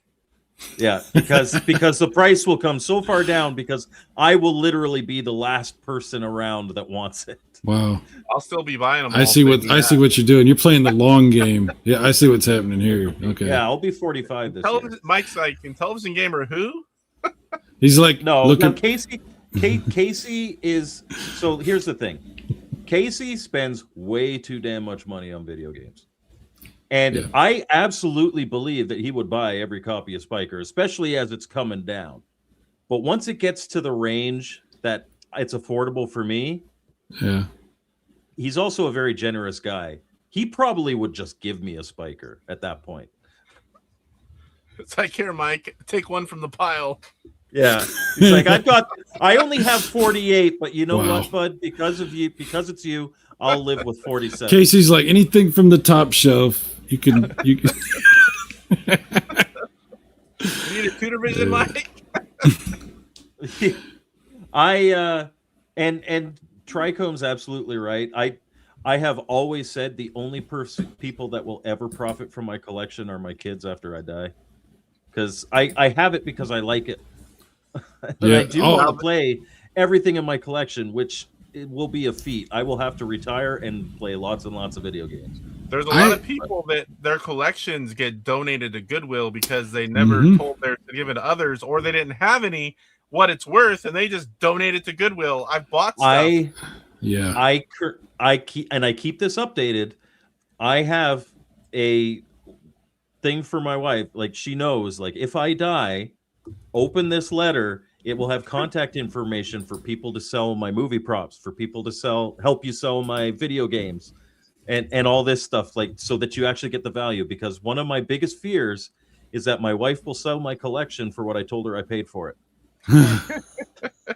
Yeah, because the price will come so far down because I will literally be the last person around that wants it.
Wow.
I'll still be buying them.
I see what you're doing. You're playing the long game. Yeah, I see what's happening here. Okay.
Yeah, I'll be 45 this year.
Mike's like, in television gamer who?
He's like,
No, Casey is. So here's the thing. Casey spends way too damn much money on video games. And
Yeah.
I absolutely believe that he would buy every copy of Spiker, especially as it's coming down. But once it gets to the range that it's affordable for me,
Yeah.
he's also a very generous guy. He probably would just give me a Spiker at that point.
It's like, here, Mike, take one from the pile.
Yeah. He's like, I only have 48, but you know
Wow.
what, bud? Because it's you, I'll live with 47.
Casey's like, anything from the top shelf, you can.
You need a tutor vision, Mike?
And Trichome's absolutely right. I have always said the only people that will ever profit from my collection are my kids after I die. Because I have it because I like it. But
Yeah.
I do want to play everything in my collection, which it will be a feat. I will have to retire and play lots and lots of video games.
There's a lot of people that their collections get donated to Goodwill because they never told to give it to others, or they didn't have any what it's worth, and they just donate it to Goodwill. I've bought stuff.
I keep this updated. I have a thing for my wife. Like, she knows, like, if I die, open this letter. It will have contact information for people to sell my movie props, for people to help you sell my video games, and all this stuff, like, so that you actually get the value. Because one of my biggest fears is that my wife will sell my collection for what I told her I paid for it.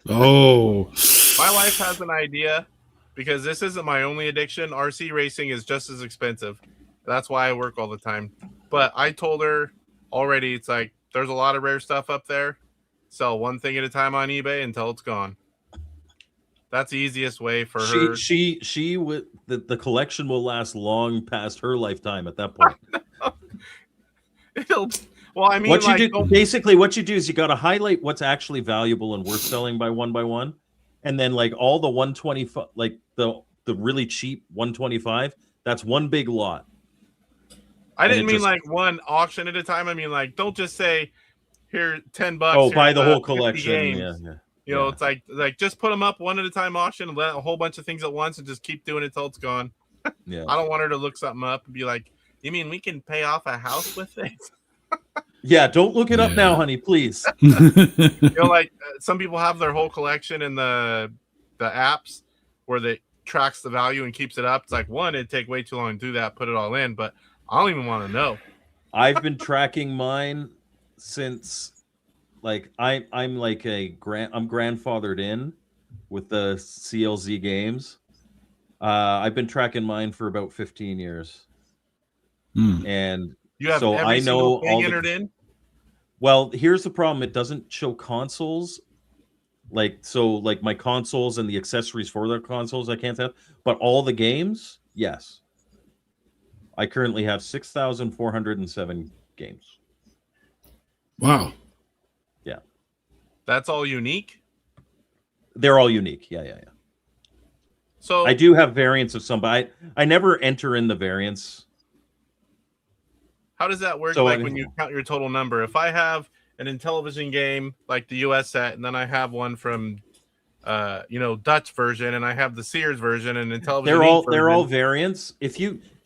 Oh.
My wife has an idea, because this isn't my only addiction. RC racing is just as expensive. That's why I work all the time. But I told her already, it's like, there's a lot of rare stuff up there. Sell one thing at a time on eBay until it's gone. That's the easiest way for her.
She would, the collection will last long past her lifetime at that point.
Well, I mean,
what you do basically, what you do is you got to highlight what's actually valuable and worth selling by one, and then like all the 125, like the really cheap 125. That's one big lot.
I didn't mean like one auction at a time. I mean, like, don't just say, here, $10.
Oh, buy the whole collection. Yeah.
You know, it's like just put them up one at a time auction and let a whole bunch of things at once and just keep doing it till it's gone.
Yeah.
I don't want her to look something up and be like, you mean we can pay off a house with it?
Yeah, don't look it up now, honey, please.
You know, like some people have their whole collection in the apps where they tracks the value and keeps it up. It's like, one, it'd take way too long to do that, put it all in, but I don't even want to know.
I've been tracking mine since, like, I'm like I'm grandfathered in with the CLZ games. I've been tracking mine for about 15 years. And
you have
so
every
I know
thing entered in.
Well, here's the problem. It doesn't show consoles. Like my consoles and the accessories for their consoles, I can't have, but all the games, yes. I currently have 6,407 games.
Wow.
Yeah.
That's all unique?
They're all unique. Yeah.
So
I do have variants of some, but I never enter in the variants.
How does that work?
So,
like when you count your total number, if I have an Intellivision game like the US set, and then I have one from Dutch version, and I have the Sears version and Intellivision,
they're all variants.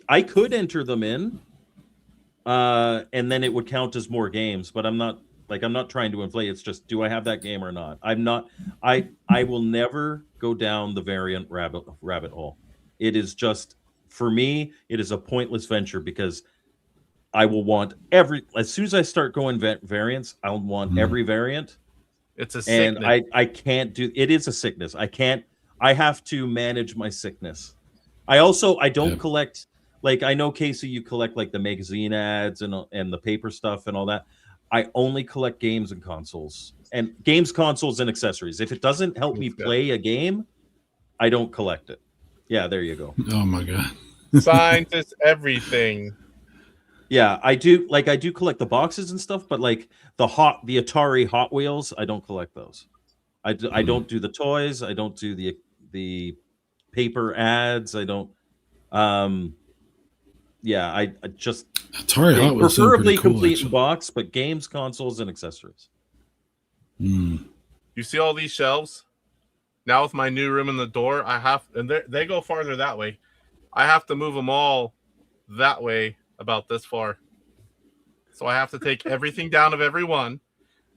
I could enter them in, and then it would count as more games, but I'm not trying to inflate. It's just, do I have that game or not? I'm not. I will never go down the variant rabbit hole. It is just for me, it is a pointless venture because I will want as soon as I start going variants, I'll want every variant.
It's a
and
sickness.
I can't do it. Is a sickness. I have to manage my sickness. I don't collect, like, I know, Casey, you collect like the magazine ads and the paper stuff and all that. I only collect games and consoles and accessories. If it doesn't help me play a game, I don't collect it. Yeah, there you go.
Oh my god.
Scientists, everything.
Yeah, I do collect the boxes and stuff, but like the Atari Hot Wheels, I don't collect those. I don't do the toys. I don't do the paper ads. I don't. Yeah, I just
Atari Hot Wheels
preferably
cool,
complete
actually.
box, but games, consoles, and accessories.
You see all these shelves? Now with my new room in the door, they go farther that way. I have to move them all that way about this far. So I have to take everything down of every one,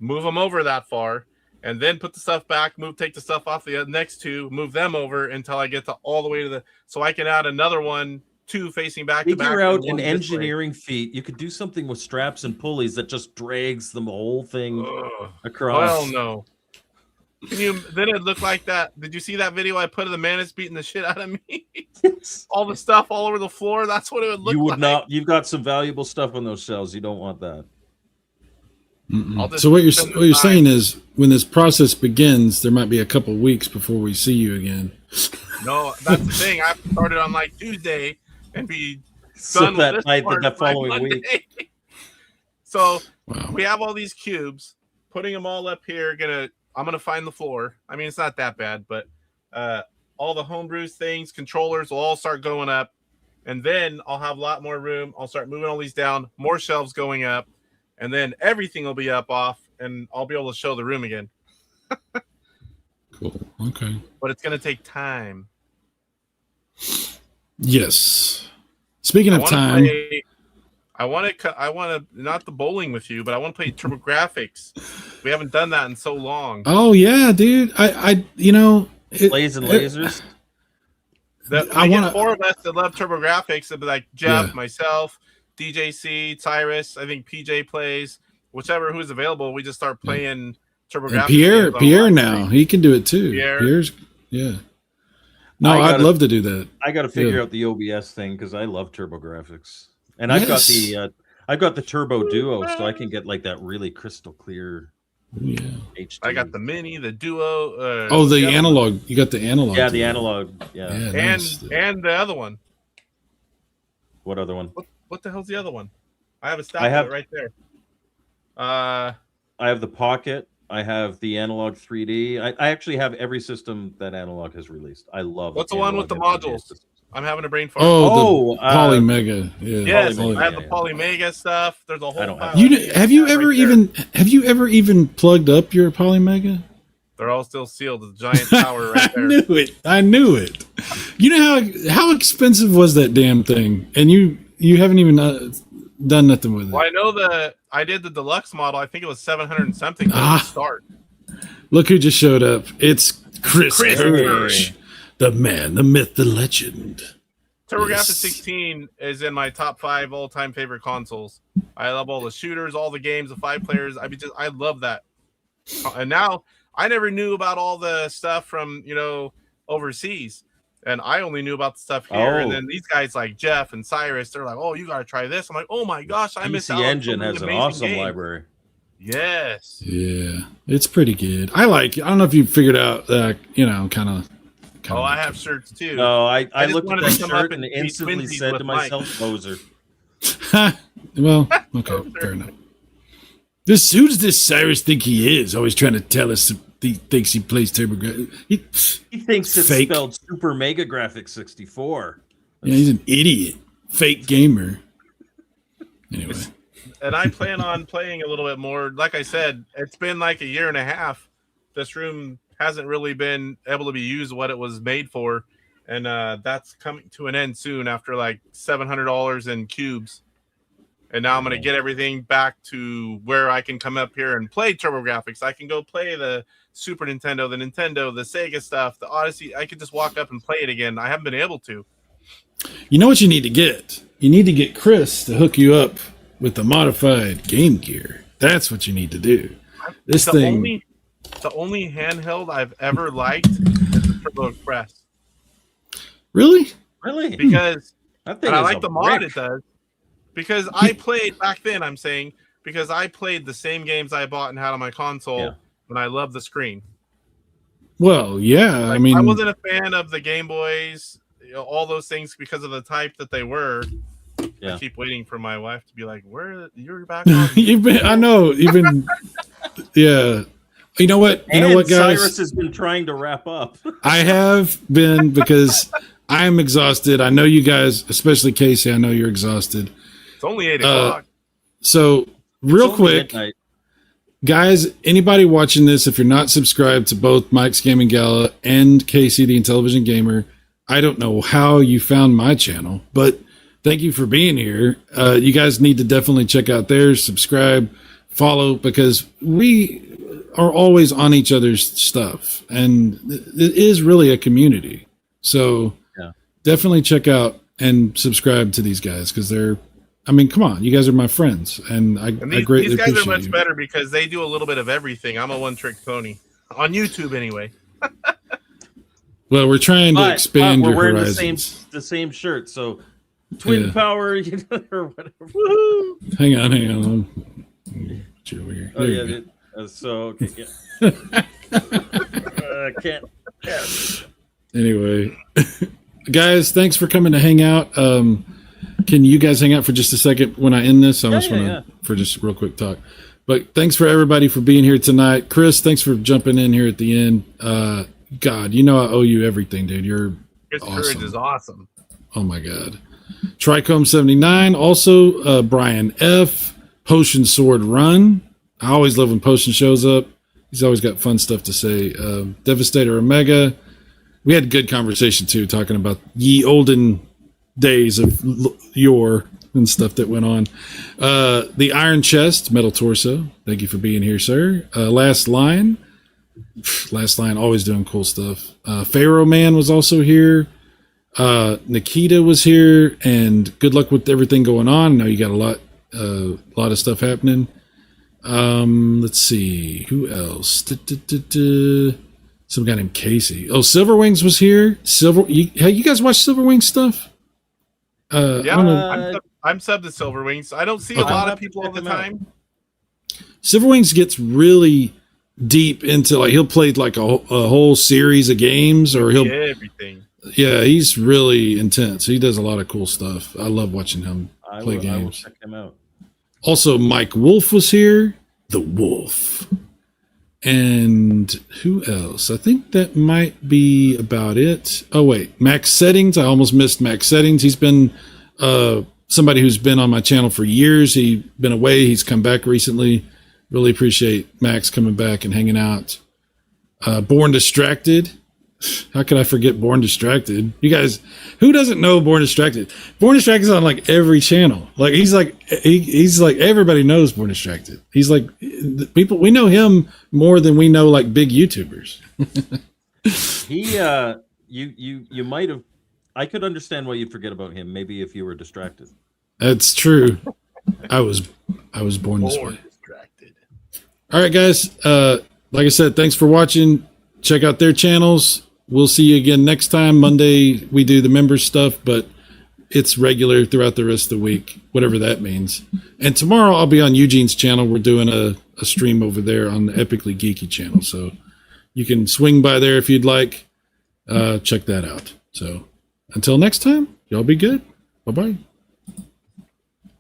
move them over that far, and then put the stuff back, take the stuff off the next two, move them over until I get to all the way to so I can add another one, two facing back to back.
Figure out an engineering feat. You could do something with straps and pulleys that just drags the whole thing across.
Well, no. Then it looked like that. Did you see that video I put of the man that's beating the shit out of me? All the stuff all over the floor. That's what it would look like. You would not.
You've got some valuable stuff on those shelves. You don't want that.
So what you're saying is, when this process begins, there might be a couple weeks before we see you again.
No, that's the thing. I started on like Tuesday and be done with that following week. So we have all these cubes. Putting them all up here. I'm gonna find the floor. I mean, it's not that bad, but all the homebrew things, controllers will all start going up, and then I'll have a lot more room. I'll start moving all these down, more shelves going up, and then everything will be off, and I'll be able to show the room again.
Cool. Okay.
But it's gonna take
Yes. Speaking of time.
I want to not the bowling with you, but I want to play TurboGrafx. We haven't done that in so long.
Oh yeah, dude. I
Blaze and lasers.
I want 4 of us that love TurboGrafx. It'd be like Jeff, myself, DJC, Tyrus. I think PJ plays. Who's available. We just start playing TurboGrafx.
Pierre now he can do it too. Pierre's No, I'd love to do that.
I got to figure out the OBS thing because I love TurboGrafx. And I've got the Turbo Duo, so I can get like that really crystal clear.
Yeah,
HD. I got the Mini, the Duo.
The analog. You got the analog.
Yeah, the analog. Yeah,
and the other one.
What other one?
What the hell's the other one? I have a stack of it right there.
I have the Pocket. I have the Analog 3D. I actually have every system that Analog has released. I love.
What's the one with the modules? I'm having a brain fart.
The Polymega. Yeah.
Yes, I have the Polymega stuff. There's a whole.
Have you ever even plugged up your Polymega?
They're all still sealed. The giant tower right there.
I knew it. You know how expensive was that damn thing? And you haven't even done nothing with it.
Well, I know I did the deluxe model. I think it was 700 and something to start.
Look who just showed up. It's Chris Hirsch. The man, the myth, the legend.
TurboGrafx 16 is in my top 5 all-time favorite consoles. I love all the shooters, all the games, the 5 players. I love that. And now I never knew about all the stuff from overseas, and I only knew about the stuff here. And then these guys like Jeff and Cyrus, they're like, "Oh, you got to try this." I'm like, "Oh my gosh, I missed out."
PC Engine has an awesome library.
Yes.
Yeah, it's pretty good. I don't know if you figured out kind of.
I have shirts too.
No, I looked at that shirt and instantly said to myself, "Poser."
Well, okay, fair enough. Who does this Cyrus think he is? Always trying to tell us he thinks he plays TurboGrafx.
He thinks it's fake. Spelled Super Mega Graphics 64.
Yeah, he's an idiot. Fake gamer. Anyway.
And I plan on playing a little bit more. Like I said, it's been like a year and a half. This room hasn't really been able to be used what it was made for, and that's coming to an end soon after like $700 in cubes. And now I'm going to get everything back to where I can come up here and play TurboGrafx. I can go play the Super Nintendo, the Sega stuff, the Odyssey. I could just walk up and play it again. I haven't been able to.
You know what you need to get? You need to get Chris to hook you up with the modified Game Gear. That's what you need to do. This thing.
The only handheld I've ever liked is the Turbo Express.
Really?
Really?
Because
That thing
and I
is
like
a
the mod
brick.
it does. Because I played back then, I'm saying, because I played the same games I bought and had on my console,
Yeah.
and I love the screen.
Well, yeah.
Like,
I mean,
I wasn't a fan of the Game Boys, all those things because of the type that they were.
Yeah.
I keep waiting for my wife to be like, "Where you're back on?"
I know. You've been, yeah. You know what? You know
And
what, guys?
Cyrus has been trying to wrap up.
I have been because I am exhausted. I know you guys, especially Casey. I know you're exhausted.
It's only 8 o'clock.
So, real
It's only
quick,
midnight.
guys, anybody watching this, if you're not subscribed to both Mike's Gaming Gala and Casey the Intellivision Gamer, I don't know how you found my channel, but thank you for being here. You guys need to definitely check out theirs, subscribe, follow, because we are always on each other's stuff, and it is really a community. So
Yeah.
definitely check out and subscribe to these guys because they're, I mean, come on, you guys are my friends, and I
And
greatly
these guys
appreciate
are much
you.
better because they do a little bit of everything. I'm a one-trick pony on YouTube, anyway.
Well, we're trying to
But
expand
we're
your
wearing
horizons.
the same shirt, so twin
Yeah.
power, or whatever.
Hang on. Get you over here.
Oh
There
yeah.
you go.
So okay. Yeah. Can't. Yeah.
Anyway, guys, thanks for coming to hang out. Can you guys hang out for just a second when I end this? I just want to for just a real quick talk. But thanks for everybody for being here tonight. Chris, thanks for jumping in here at the end. God, you know I owe you everything, dude. You're
His
awesome.
courage is awesome.
Oh my God. Trichome 79. Also, Brian F. Potion Sword Run. I always love when Potion shows up. He's always got fun stuff to say. Devastator Omega. We had a good conversation too, talking about ye olden days of yore and stuff that went on. The Iron Chest, Metal Torso. Thank you for being here, sir. Last Line. Last Line, always doing cool stuff. Pharaoh Man was also here. Nikita was here, and good luck with everything going on. I know you got a lot of stuff happening. Let's see who else. Some guy named Casey. Oh, Silverwings was here. You guys watch Silverwings stuff? I
Yeah,
don't know.
I'm sub to Silverwings. I don't see a
Okay.
lot
I'll
of people all
have to
the
check 'em out.
time.
Silverwings gets really deep into, like, he'll play like a whole series of games, or he'll
Everything.
yeah, he's really intense. He does a lot of cool stuff. I love watching him
I
play
will
games.
check him out.
Also, Mike Wolf was here. The Wolf. And who else? I think that might be about it. Oh, wait. Max Settings. I almost missed Max Settings. He's been somebody who's been on my channel for years. He's been away. He's come back recently. Really appreciate Max coming back and hanging out. Born Distracted. How could I forget Born Distracted? You guys, who doesn't know Born Distracted? Born Distracted is on like every channel. Like he's like everybody knows Born Distracted. He's like people, we know him more than we know like big YouTubers.
He you might have. I could understand why you'd forget about him. Maybe if you were distracted.
That's true. I was born this
Born
way.
distracted.
All right, guys. Like I said, thanks for watching. Check out their channels. We'll see you again next time. Monday, we do the members stuff, but it's regular throughout the rest of the week, whatever that means. And tomorrow, I'll be on Eugene's channel. We're doing a stream over there on the Epically Geeky channel. So you can swing by there if you'd like. Check that out. So until next time, y'all be good. Bye-bye.